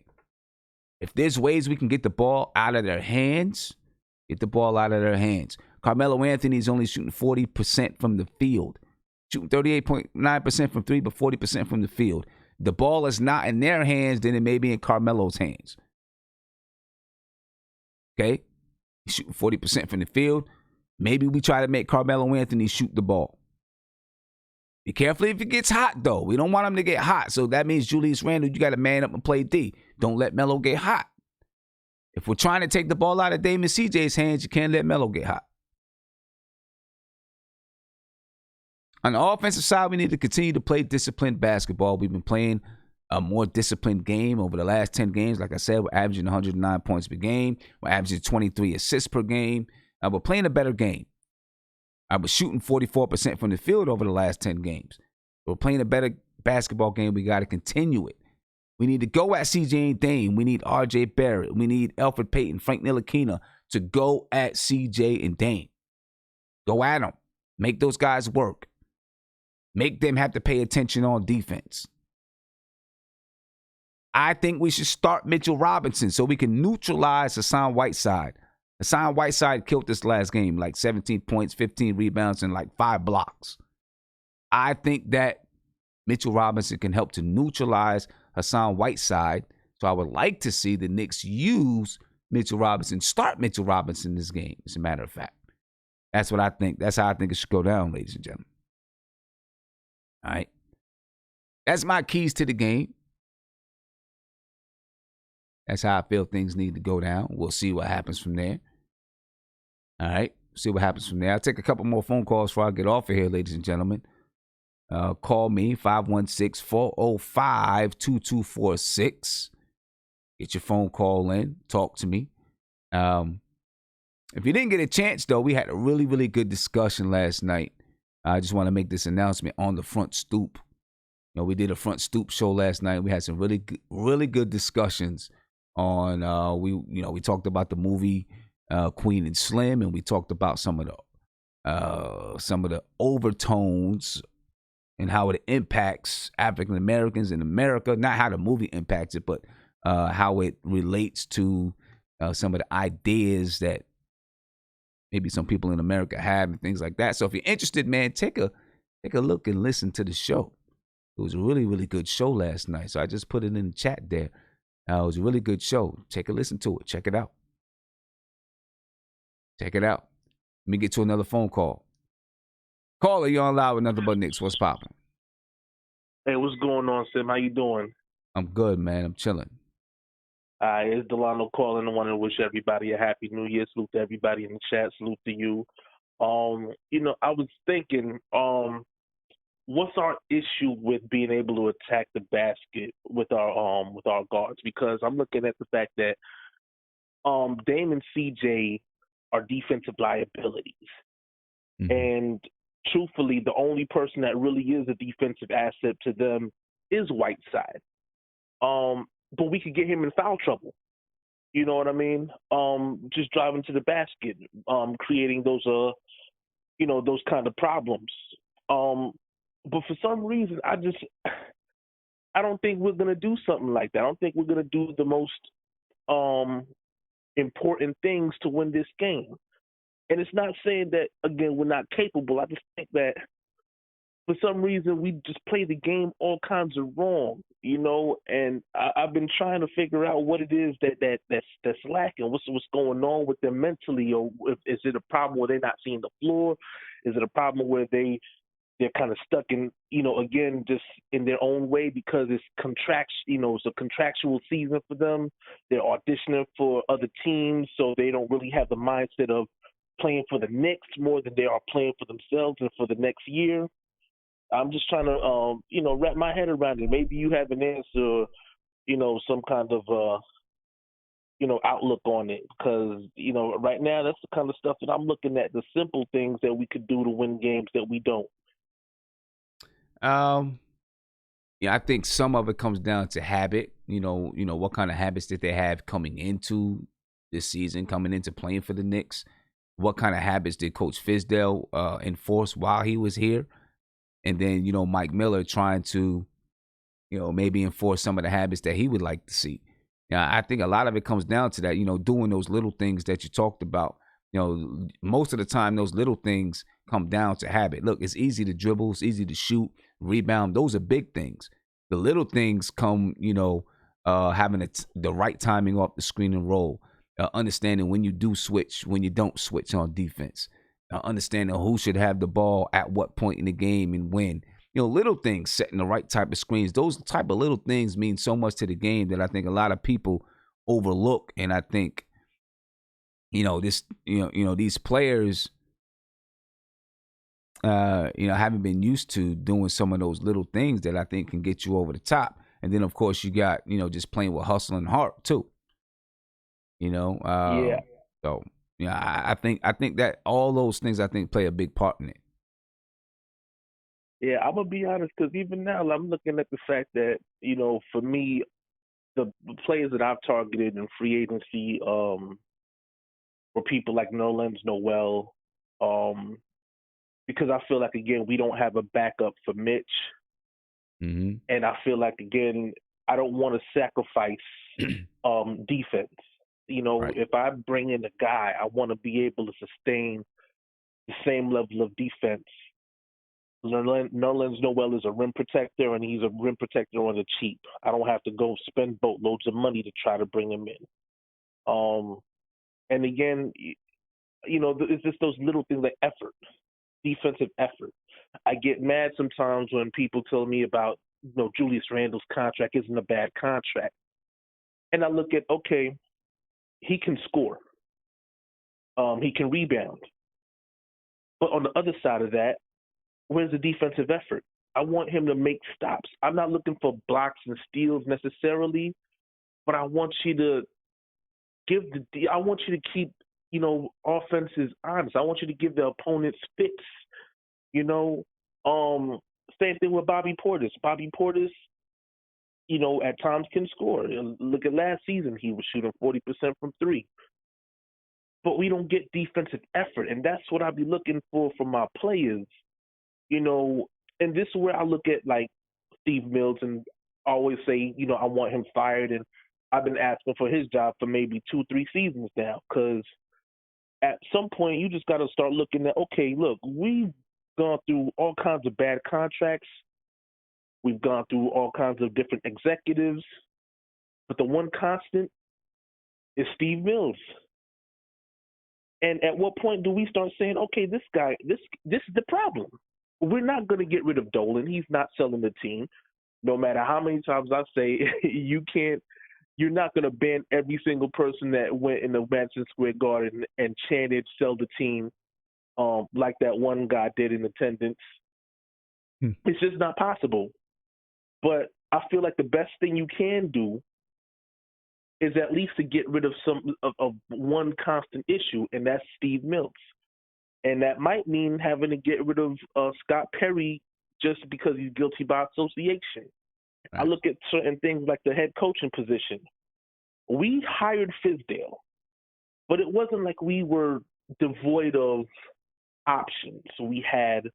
If there's ways we can get the ball out of their hands, get the ball out of their hands. Carmelo Anthony is only shooting 40% from the field. Shooting 38.9% from three, but 40% from the field. The ball is not in their hands, then it may be in Carmelo's hands. Okay? He's shooting 40% from the field. Maybe we try to make Carmelo Anthony shoot the ball. Be careful if it gets hot, though. We don't want him to get hot. So that means Julius Randle, you got to man up and play D. Don't let Melo get hot. If we're trying to take the ball out of Dame and CJ's hands, you can't let Melo get hot. On the offensive side, we need to continue to play disciplined basketball. We've been playing a more disciplined game over the last 10 games. Like I said, we're averaging 109 points per game. We're averaging 23 assists per game. We're playing a better game. I was shooting 44% from the field over the last 10 games. We're playing a better basketball game. We got to continue it. We need to go at CJ and Dame. We need RJ Barrett. We need Elfrid Payton, Frank Ntilikina to go at CJ and Dame. Go at them. Make those guys work. Make them have to pay attention on defense. I think we should start Mitchell Robinson so we can neutralize Hassan Whiteside. Hassan Whiteside killed this last game, like 17 points, 15 rebounds, and like 5 blocks. I think that Mitchell Robinson can help to neutralize Hassan Whiteside. So I would like to see the Knicks use Mitchell Robinson, start Mitchell Robinson in this game, as a matter of fact. That's what I think. That's how I think it should go down, ladies and gentlemen. All right. That's my keys to the game. That's how I feel things need to go down. We'll see what happens from there. All right. See what happens from there. I'll take a couple more phone calls before I get off of here, ladies and gentlemen. Call me, 516-405-2246. Get your phone call in. Talk to me. If you didn't get a chance, though, we had a really, really good discussion last night. I just want to make this announcement on the Front Stoop. You know, we did a Front Stoop show last night. We had some really good discussions on, we talked about the movie Queen and Slim, and we talked about some of the overtones and how it impacts African Americans in America. Not how the movie impacts it, but how it relates to some of the ideas that maybe some people in America have and things like that. So if you're interested, man, take a look and listen to the show. It was a really, really good show last night. So I just put it in the chat there. It was a really good show. Take a listen to it. Check it out. Check it out. Let me get to another phone call. Caller, you're on live with Nothing But Knicks. What's popping? Hey, what's going on, Sim? How you doing? I'm good, man. I'm chilling. It's Delano calling. I want to wish everybody a happy New Year. Salute to everybody in the chat. Salute to you. I was thinking, what's our issue with being able to attack the basket with our guards? Because I'm looking at the fact that Dame and CJ are defensive liabilities. Mm-hmm. And truthfully, the only person that really is a defensive asset to them is Whiteside. But we could get him in foul trouble. You know what I mean? Just driving to the basket, creating those kind of problems. But for some reason, I don't think we're gonna do something like that. I don't think we're gonna do the most important things to win this game. And it's not saying that, again, we're not capable. I just think that for some reason we just play the game all kinds of wrong, and I've been trying to figure out what it is that's lacking. What's going on with them mentally, or is it a problem where they're not seeing the floor? Is it a problem where they're kind of stuck in, again, just in their own way because it's it's a contractual season for them. They're auditioning for other teams, so they don't really have the mindset of playing for the Knicks more than they are playing for themselves and for the next year. I'm just trying to, wrap my head around it. Maybe you have an answer, some kind of, outlook on it. Because, right now that's the kind of stuff that I'm looking at, the simple things that we could do to win games that we don't. Yeah, I think some of it comes down to habit. What kind of habits did they have coming into this season, coming into playing for the Knicks? What kind of habits did Coach Fizdale enforce while he was here? And then, Mike Miller trying to, maybe enforce some of the habits that he would like to see. I think a lot of it comes down to that, doing those little things that you talked about. Most of the time, those little things come down to habit. Look, it's easy to dribble. It's easy to shoot, rebound. Those are big things. The little things come, having the right timing off the screen and roll, understanding when you do switch, when you don't switch on defense, understanding who should have the ball at what point in the game and when. Little things, setting the right type of screens. Those type of little things mean so much to the game that I think a lot of people overlook. And I think, these players, haven't been used to doing some of those little things that I think can get you over the top. And then, of course, you got, just playing with hustle and heart too. Yeah. So, I think that all those things, I think, play a big part in it. Yeah, I'm going to be honest, because even now I'm looking at the fact that, for me, the players that I've targeted in free agency were people like Nerlens Noel, because I feel like, again, we don't have a backup for Mitch. Mm-hmm. And I feel like, again, I don't want to sacrifice defense. Right. If I bring in a guy, I want to be able to sustain the same level of defense Nerlens Noel is a rim protector, and he's a rim protector on the cheap. I don't have to go spend boatloads of money to try to bring him in. And again, it's just those little things like effort, defensive effort. I get mad sometimes when people tell me about, Julius Randle's contract isn't a bad contract. And I look at, okay, he can score. He can rebound. But on the other side of that, where's the defensive effort? I want him to make stops. I'm not looking for blocks and steals necessarily, but I want you to I want you to keep, offenses honest. I want you to give the opponents fits. Same thing with Bobby Portis. Bobby Portis, at times can score. Look at last season, he was shooting 40% from three. But we don't get defensive effort, and that's what I'd be looking for from my players. And this is where I look at like Steve Mills and always say, I want him fired. And I've been asking for his job for maybe 2-3 seasons now, because at some point you just got to start looking at, okay, look, we've gone through all kinds of bad contracts. We've gone through all kinds of different executives. But the one constant is Steve Mills. And at what point do we start saying, okay, this guy, this is the problem. We're not going to get rid of Dolan. He's not selling the team. No matter how many times I say you're not going to ban every single person that went in the Madison Square Garden and chanted sell the team like that one guy did in attendance. It's just not possible. But I feel like the best thing you can do is at least to get rid of of one constant issue, and that's Steve Mills. And that might mean having to get rid of Scott Perry just because he's guilty by association. Right. I look at certain things like the head coaching position. We hired Fizdale, but it wasn't like we were devoid of options. We had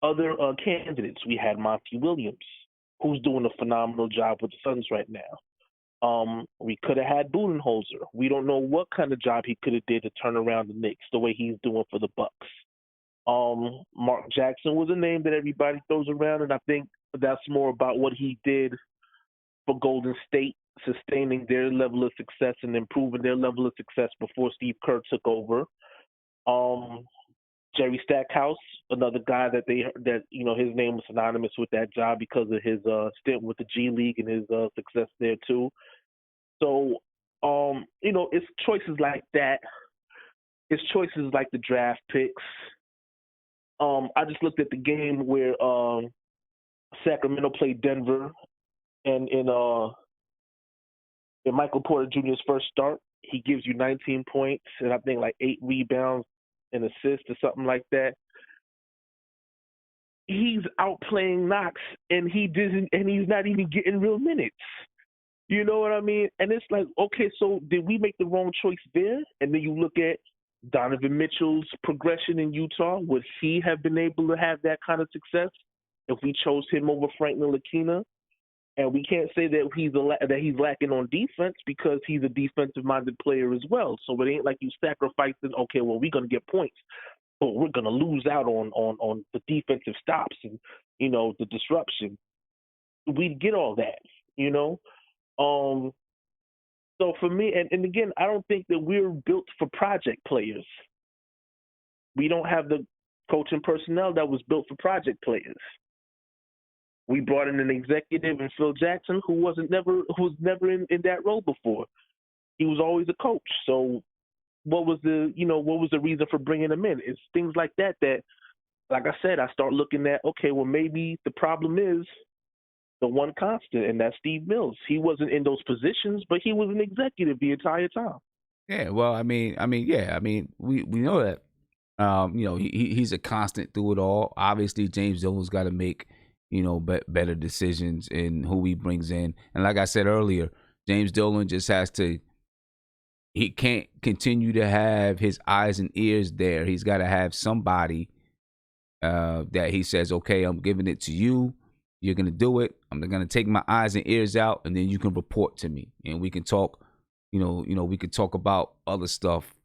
other candidates. We had Monty Williams, who's doing a phenomenal job with the Suns right now. We could have had Budenholzer. We don't know what kind of job he could have did to turn around the Knicks the way he's doing for the Bucks. Mark Jackson was a name that everybody throws around, and I think that's more about what he did for Golden State, sustaining their level of success and improving their level of success before Steve Kerr took over. Jerry Stackhouse, another guy that his name was synonymous with that job because of his stint with the G League and his success there too. So, it's choices like that. It's choices like the draft picks. I just looked at the game where Sacramento played Denver, and in Michael Porter Jr.'s first start, he gives you 19 points and I think like 8 rebounds, an assist or something like that. He's outplaying Knox, and he's not even getting real minutes. You know what I mean? And it's like, okay, so did we make the wrong choice there? And then you look at Donovan Mitchell's progression in Utah. Would he have been able to have that kind of success if we chose him over Frank Ntilikina? And we can't say that he's lacking on defense, because he's a defensive-minded player as well. So it ain't like you sacrificing, okay, well, we're going to get points, but we're going to lose out on the defensive stops and, the disruption. We get all that, So for me, and again, I don't think that we're built for project players. We don't have the coaching personnel that was built for project players. We brought in an executive in Phil Jackson who was never in that role before. He was always a coach. So what was the reason for bringing him in? It's things like that, like I said, I start looking at, okay, well, maybe the problem is the one constant, and that's Steve Mills. He wasn't in those positions, but he was an executive the entire time. Yeah, well, we know that. He's a constant through it all. Obviously, James Dolan's got to make better decisions in who he brings in. And like I said earlier, James Dolan just he can't continue to have his eyes and ears there. He's got to have somebody that he says, okay, I'm giving it to you. You're going to do it. I'm going to take my eyes and ears out, and then you can report to me. And we can talk, we can talk about other stuff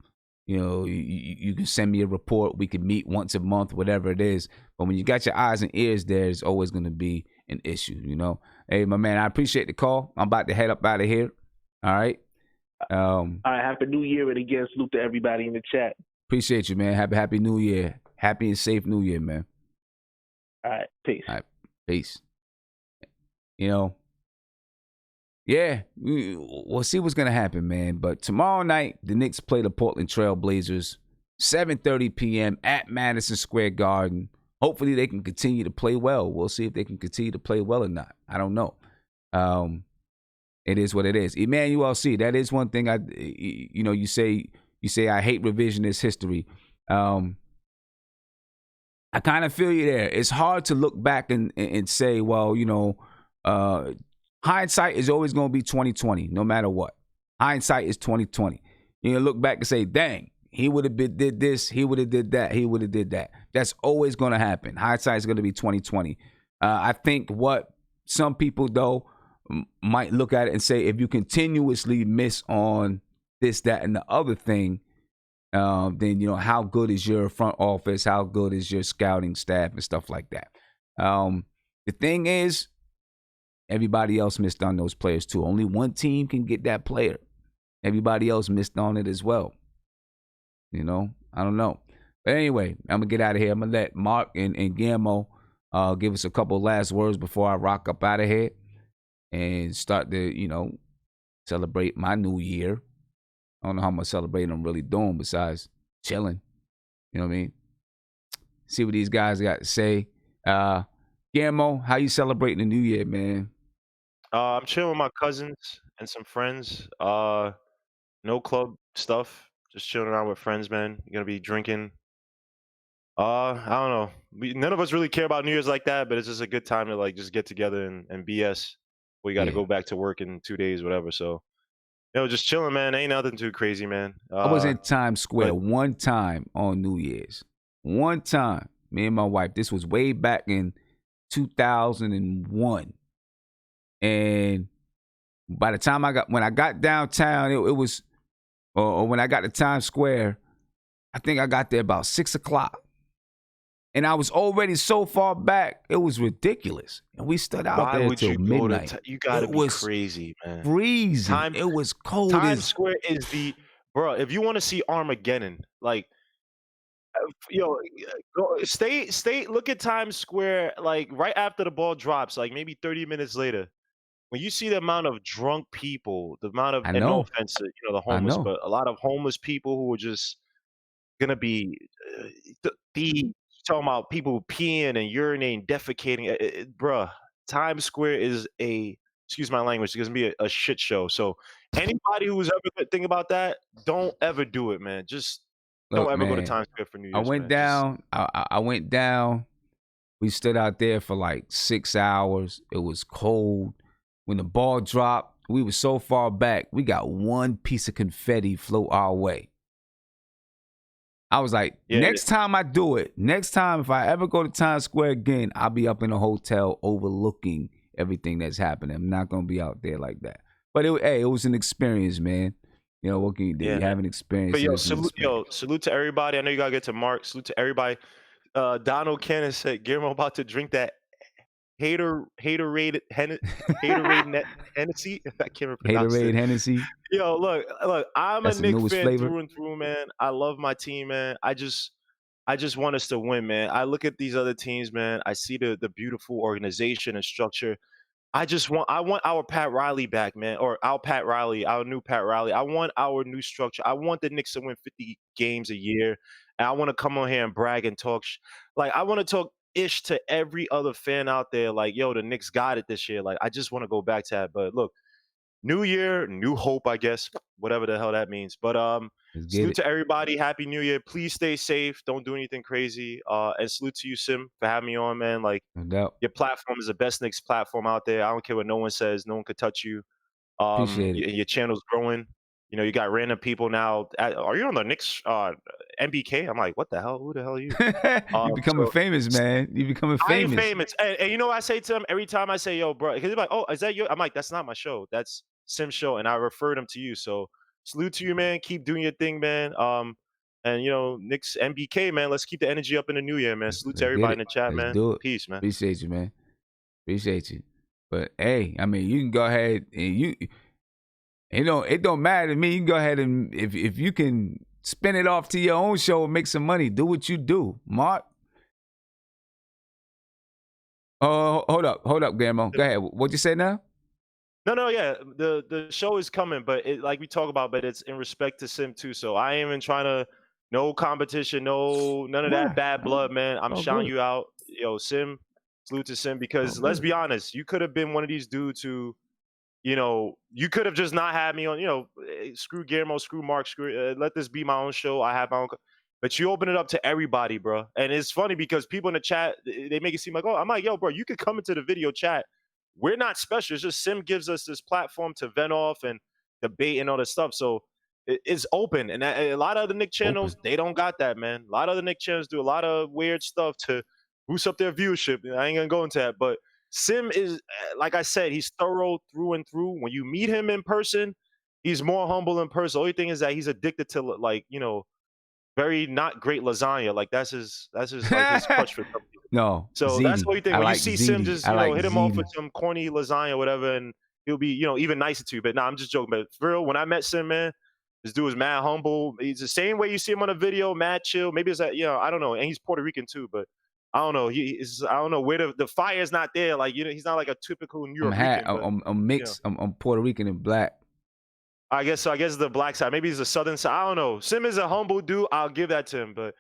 You know, you can send me a report. We can meet once a month, whatever it is. But when you got your eyes and ears there, it's always going to be an issue, you know. Hey, my man, I appreciate the call. I'm about to head up out of here. All right. All right, Happy New Year, and again, salute to everybody in the chat. Appreciate you, man. Happy New Year. Happy and safe New Year, man. All right, peace. All right, peace. You know, yeah, we'll see what's going to happen, man. But tomorrow night, the Knicks play the Portland Trailblazers, 7:30 p.m. at Madison Square Garden. Hopefully, they can continue to play well. We'll see if they can continue to play well or not. I don't know. It is what it is. Emmanuel C., that is one thing you say I hate revisionist history. I kind of feel you there. It's hard to look back and say, well, hindsight is always going to be 2020, no matter what. Hindsight is 2020. You look back and say, dang, he would have did this, he would have did that, he would have did that. That's always going to happen. Hindsight is going to be 2020. I think what some people, though, might look at it and say, if you continuously miss on this, that, and the other thing, then, how good is your front office? How good is your scouting staff and stuff like that? The thing is, everybody else missed on those players too. Only one team can get that player. Everybody else missed on it as well. I don't know. But anyway, I'm going to get out of here. I'm going to let Mark and Guillermo give us a couple last words before I rock up out of here and start to, celebrate my new year. I don't know how much celebrating I'm really doing besides chilling. You know what I mean? See what these guys got to say. Guillermo, how you celebrating the new year, man? I'm chilling with my cousins and some friends. No club stuff. Just chilling around with friends, man. You're gonna be drinking. I don't know. None of us really care about New Year's like that, but it's just a good time to just get together and BS. We got to go back to work in 2 days, whatever. So, just chilling, man. Ain't nothing too crazy, man. I was in Times Square one time on New Year's. One time, me and my wife. This was way back in 2001. And by the time when I got downtown, it was, or when I got to Times Square, I think I got there about 6:00. And I was already so far back, it was ridiculous. And we stood out there till midnight. You gotta be crazy, man. Freezing. It was cold. Times Square is bro. If you want to see Armageddon, stay. Look at Times Square, right after the ball drops, maybe 30 minutes later. When you see the amount of drunk people, the amount of, and no offense to the homeless, but a lot of homeless people who are just gonna be talking about people peeing and urinating, defecating. Bruh, Times Square is excuse my language, it's gonna be a shit show. So anybody who's ever thinking about that, don't ever do it, man. Just don't ever go to Times Square for New Year's. I went down. We stood out there for 6 hours. It was cold. When the ball dropped, we were so far back, we got one piece of confetti float our way. I was like, next time I do it, next time if I ever go to Times Square again, I'll be up in a hotel overlooking everything that's happening. I'm not going to be out there like that. But it was an experience, man. What can you do? You have an experience. But salute to everybody. I know you got to get to Mark. Salute to everybody. Donald Cannon said, Guillermo about to drink that Haterade Hennessy. I can't remember. Haterade Hennessy. Look, I'm a Knicks fan through and through, man. I love my team, man. I just want us to win, man. I look at these other teams, man. I see the beautiful organization and structure. I want our Pat Riley back, man, or our Pat Riley, our new Pat Riley. I want our new structure. I want the Knicks to win 50 games a year, and I want to come on here and brag and talk. I want to talk ish to every other fan out there, the Knicks got it this year. I just want to go back to that. But look, new year, new hope, I guess, whatever the hell that means. But salute to everybody. Happy New Year. Please stay safe. Don't do anything crazy. And salute to you, Sim, for having me on, man. No doubt. Your platform is the best Knicks platform out there. I don't care what no one says. No one could touch you. Appreciate it. Your channel's growing. You got random people now. Are you on the Knicks MBK? I'm like, what the hell? Who the hell are you? You're becoming famous, man. You're becoming famous. I am famous. And what I say to them every time I say, yo, bro, because they're like, oh, is that you? I'm like, that's not my show. That's Sim's show. And I refer them to you. So salute to you, man. Keep doing your thing, man. And Knicks MBK, man. Let's keep the energy up in the new year, man. Salute to Let's everybody get in the it. chat, Let's man. do it. Peace, man. Appreciate you, man. Appreciate you. But hey, I mean, you can go ahead and it don't matter to me. You can go ahead and if you can spin it off to your own show and make some money, do what you do, Mark. Oh, hold up, Gammo. Go ahead. What'd you say now? No, yeah. The show is coming, but like we talk about, but it's in respect to Sim too. So I ain't even trying to, no competition, none of that bad blood, man. I'm shouting you out, Sim. Salute to Sim, because let's be honest, you could have been one of these dudes who, you could have just not had me on. Screw Guillermo, screw Mark, let this be my own show. I have my own. But you open it up to everybody, bro. And it's funny because people in the chat, they make it seem like, oh, I'm like, yo, bro, you could come into the video chat. We're not special. It's just Sim gives us this platform to vent off and debate and all this stuff. So it's open. And a lot of the Nick channels, they don't got that, man. A lot of the Nick channels do a lot of weird stuff to boost up their viewership. I ain't going to go into that. But Sim is, like I said, he's thorough through and through. When you meet him in person, he's more humble in person. The only thing is that he's addicted to, very not great lasagna. Like that's his like his crutch for something. No. So ziti. that's the only thing. When you see Sim just hit him off ziti. with some corny lasagna or whatever, and he'll be even nicer to you. But I'm just joking. But for real, when I met Sim, man, this dude was mad humble. He's the same way you see him on a video, mad chill. Maybe it's that I don't know. And he's Puerto Rican too, but I don't know. I don't know where the fire is not there. Like he's not like a typical New York Rican. I'm mixed. I'm Puerto Rican and black. I guess so. I guess the black side. Maybe he's the southern side. I don't know. Sim is a humble dude. I'll give that to him. But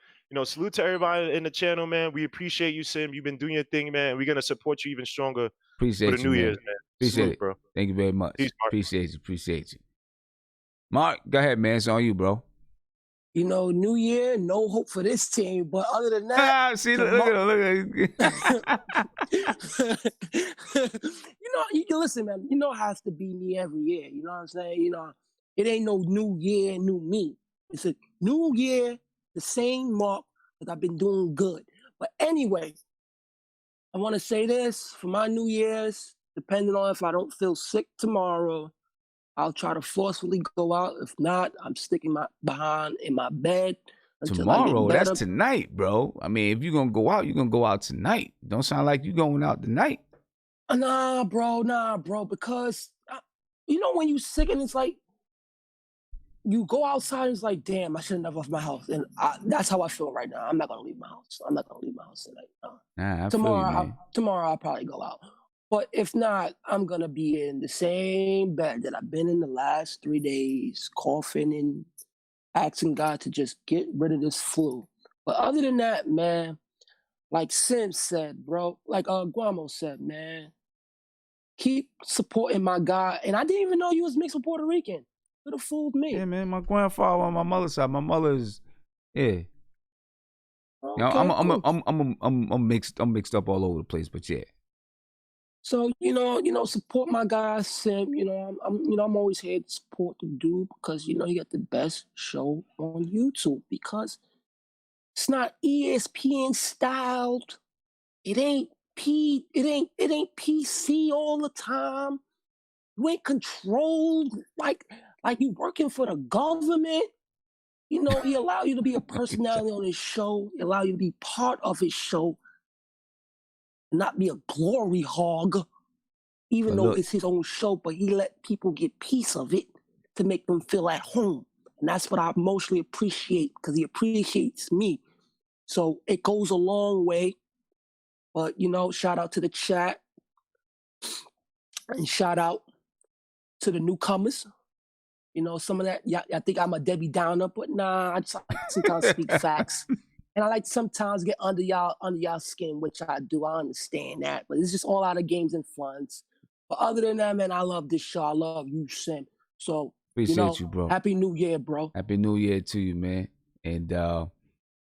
salute to everybody in the channel, man. We appreciate you, Sim. You've been doing your thing, man. We're gonna support you even stronger Appreciate for the you, New man. Year's, man. Appreciate Salute, it, bro. Thank you very much. Peace, Mark. Appreciate you. Mark, go ahead, man. It's on you, bro. New year, no hope for this team. But other than that, see, look at him. You can listen, man. It has to be me every year. You know what I'm saying? It ain't no new year, new me. It's a new year, the same Mark that I've been doing good. But anyway, I want to say this for my New Year's, depending on if I don't feel sick tomorrow, I'll try to forcefully go out. If not, I'm sticking my behind in my bed until I Tomorrow, get better. that's tonight, bro. I mean, if you're going to go out, you're going to go out tonight. Don't sound like you're going out tonight. Nah, bro, because when you sick and it's like, you go outside and it's like, damn, I should have never left my house. And that's how I feel right now. I'm not going to leave my house. I'm not going to leave my house tonight. Nah, Tomorrow I'll probably go out. But if not, I'm going to be in the same bed that I've been in the last 3 days, coughing and asking God to just get rid of this flu. But other than that, man, like Sim said, bro, like Guamo said, man, keep supporting my guy. And I didn't even know you was mixed with Puerto Rican. Could have fooled me. Yeah, man, my grandfather on my mother's side. My mother's, yeah. Okay, I'm mixed up all over the place, but yeah. So support my guy Sim. I'm always here to support the dude because he got the best show on YouTube because it's not ESPN styled. It ain't PC all the time. You ain't controlled like you working for the government. He allow you to be a personality on his show. He allow you to be part of his show. Not be a glory hog, even though it's his own show, but he let people get piece of it to make them feel at home. And that's what I mostly appreciate because he appreciates me. So it goes a long way. But, shout out to the chat and shout out to the newcomers. Some of that, I think I'm a Debbie Downer, but nah, I just like sometimes speak facts. And I like to sometimes get under y'all skin, which I do. I understand that. But it's just all out of games and funs. But other than that, man, I love this show. I love you, Sim. So, Appreciate you, bro. Happy New Year, bro. Happy New Year to you, man. And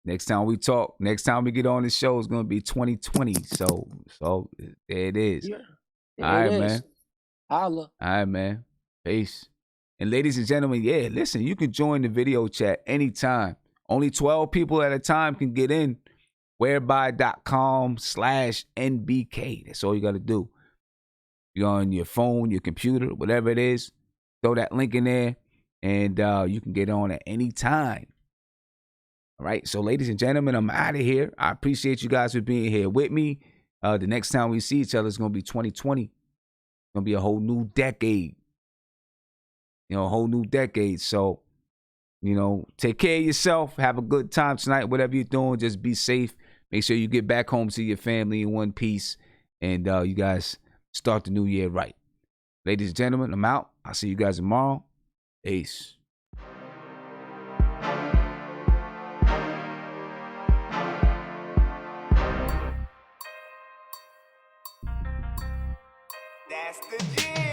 next time we talk, next time we get on the show is going to be 2020. So there it is. Yeah. All right, man. Holla. All right, man. Peace. And ladies and gentlemen, yeah, listen, you can join the video chat anytime. Only 12 people at a time can get in. Whereby.com/NBK. That's all you got to do. You're on your phone, your computer, whatever it is, throw that link in there, and you can get on at any time. All right. So, ladies and gentlemen, I'm out of here. I appreciate you guys for being here with me. The next time we see each other is going to be 2020. It's going to be a whole new decade. A whole new decade. So, take care of yourself. Have a good time tonight. Whatever you're doing, just be safe. Make sure you get back home to your family in one piece. And you guys start the new year right. Ladies and gentlemen, I'm out. I'll see you guys tomorrow. Peace. That's the deal.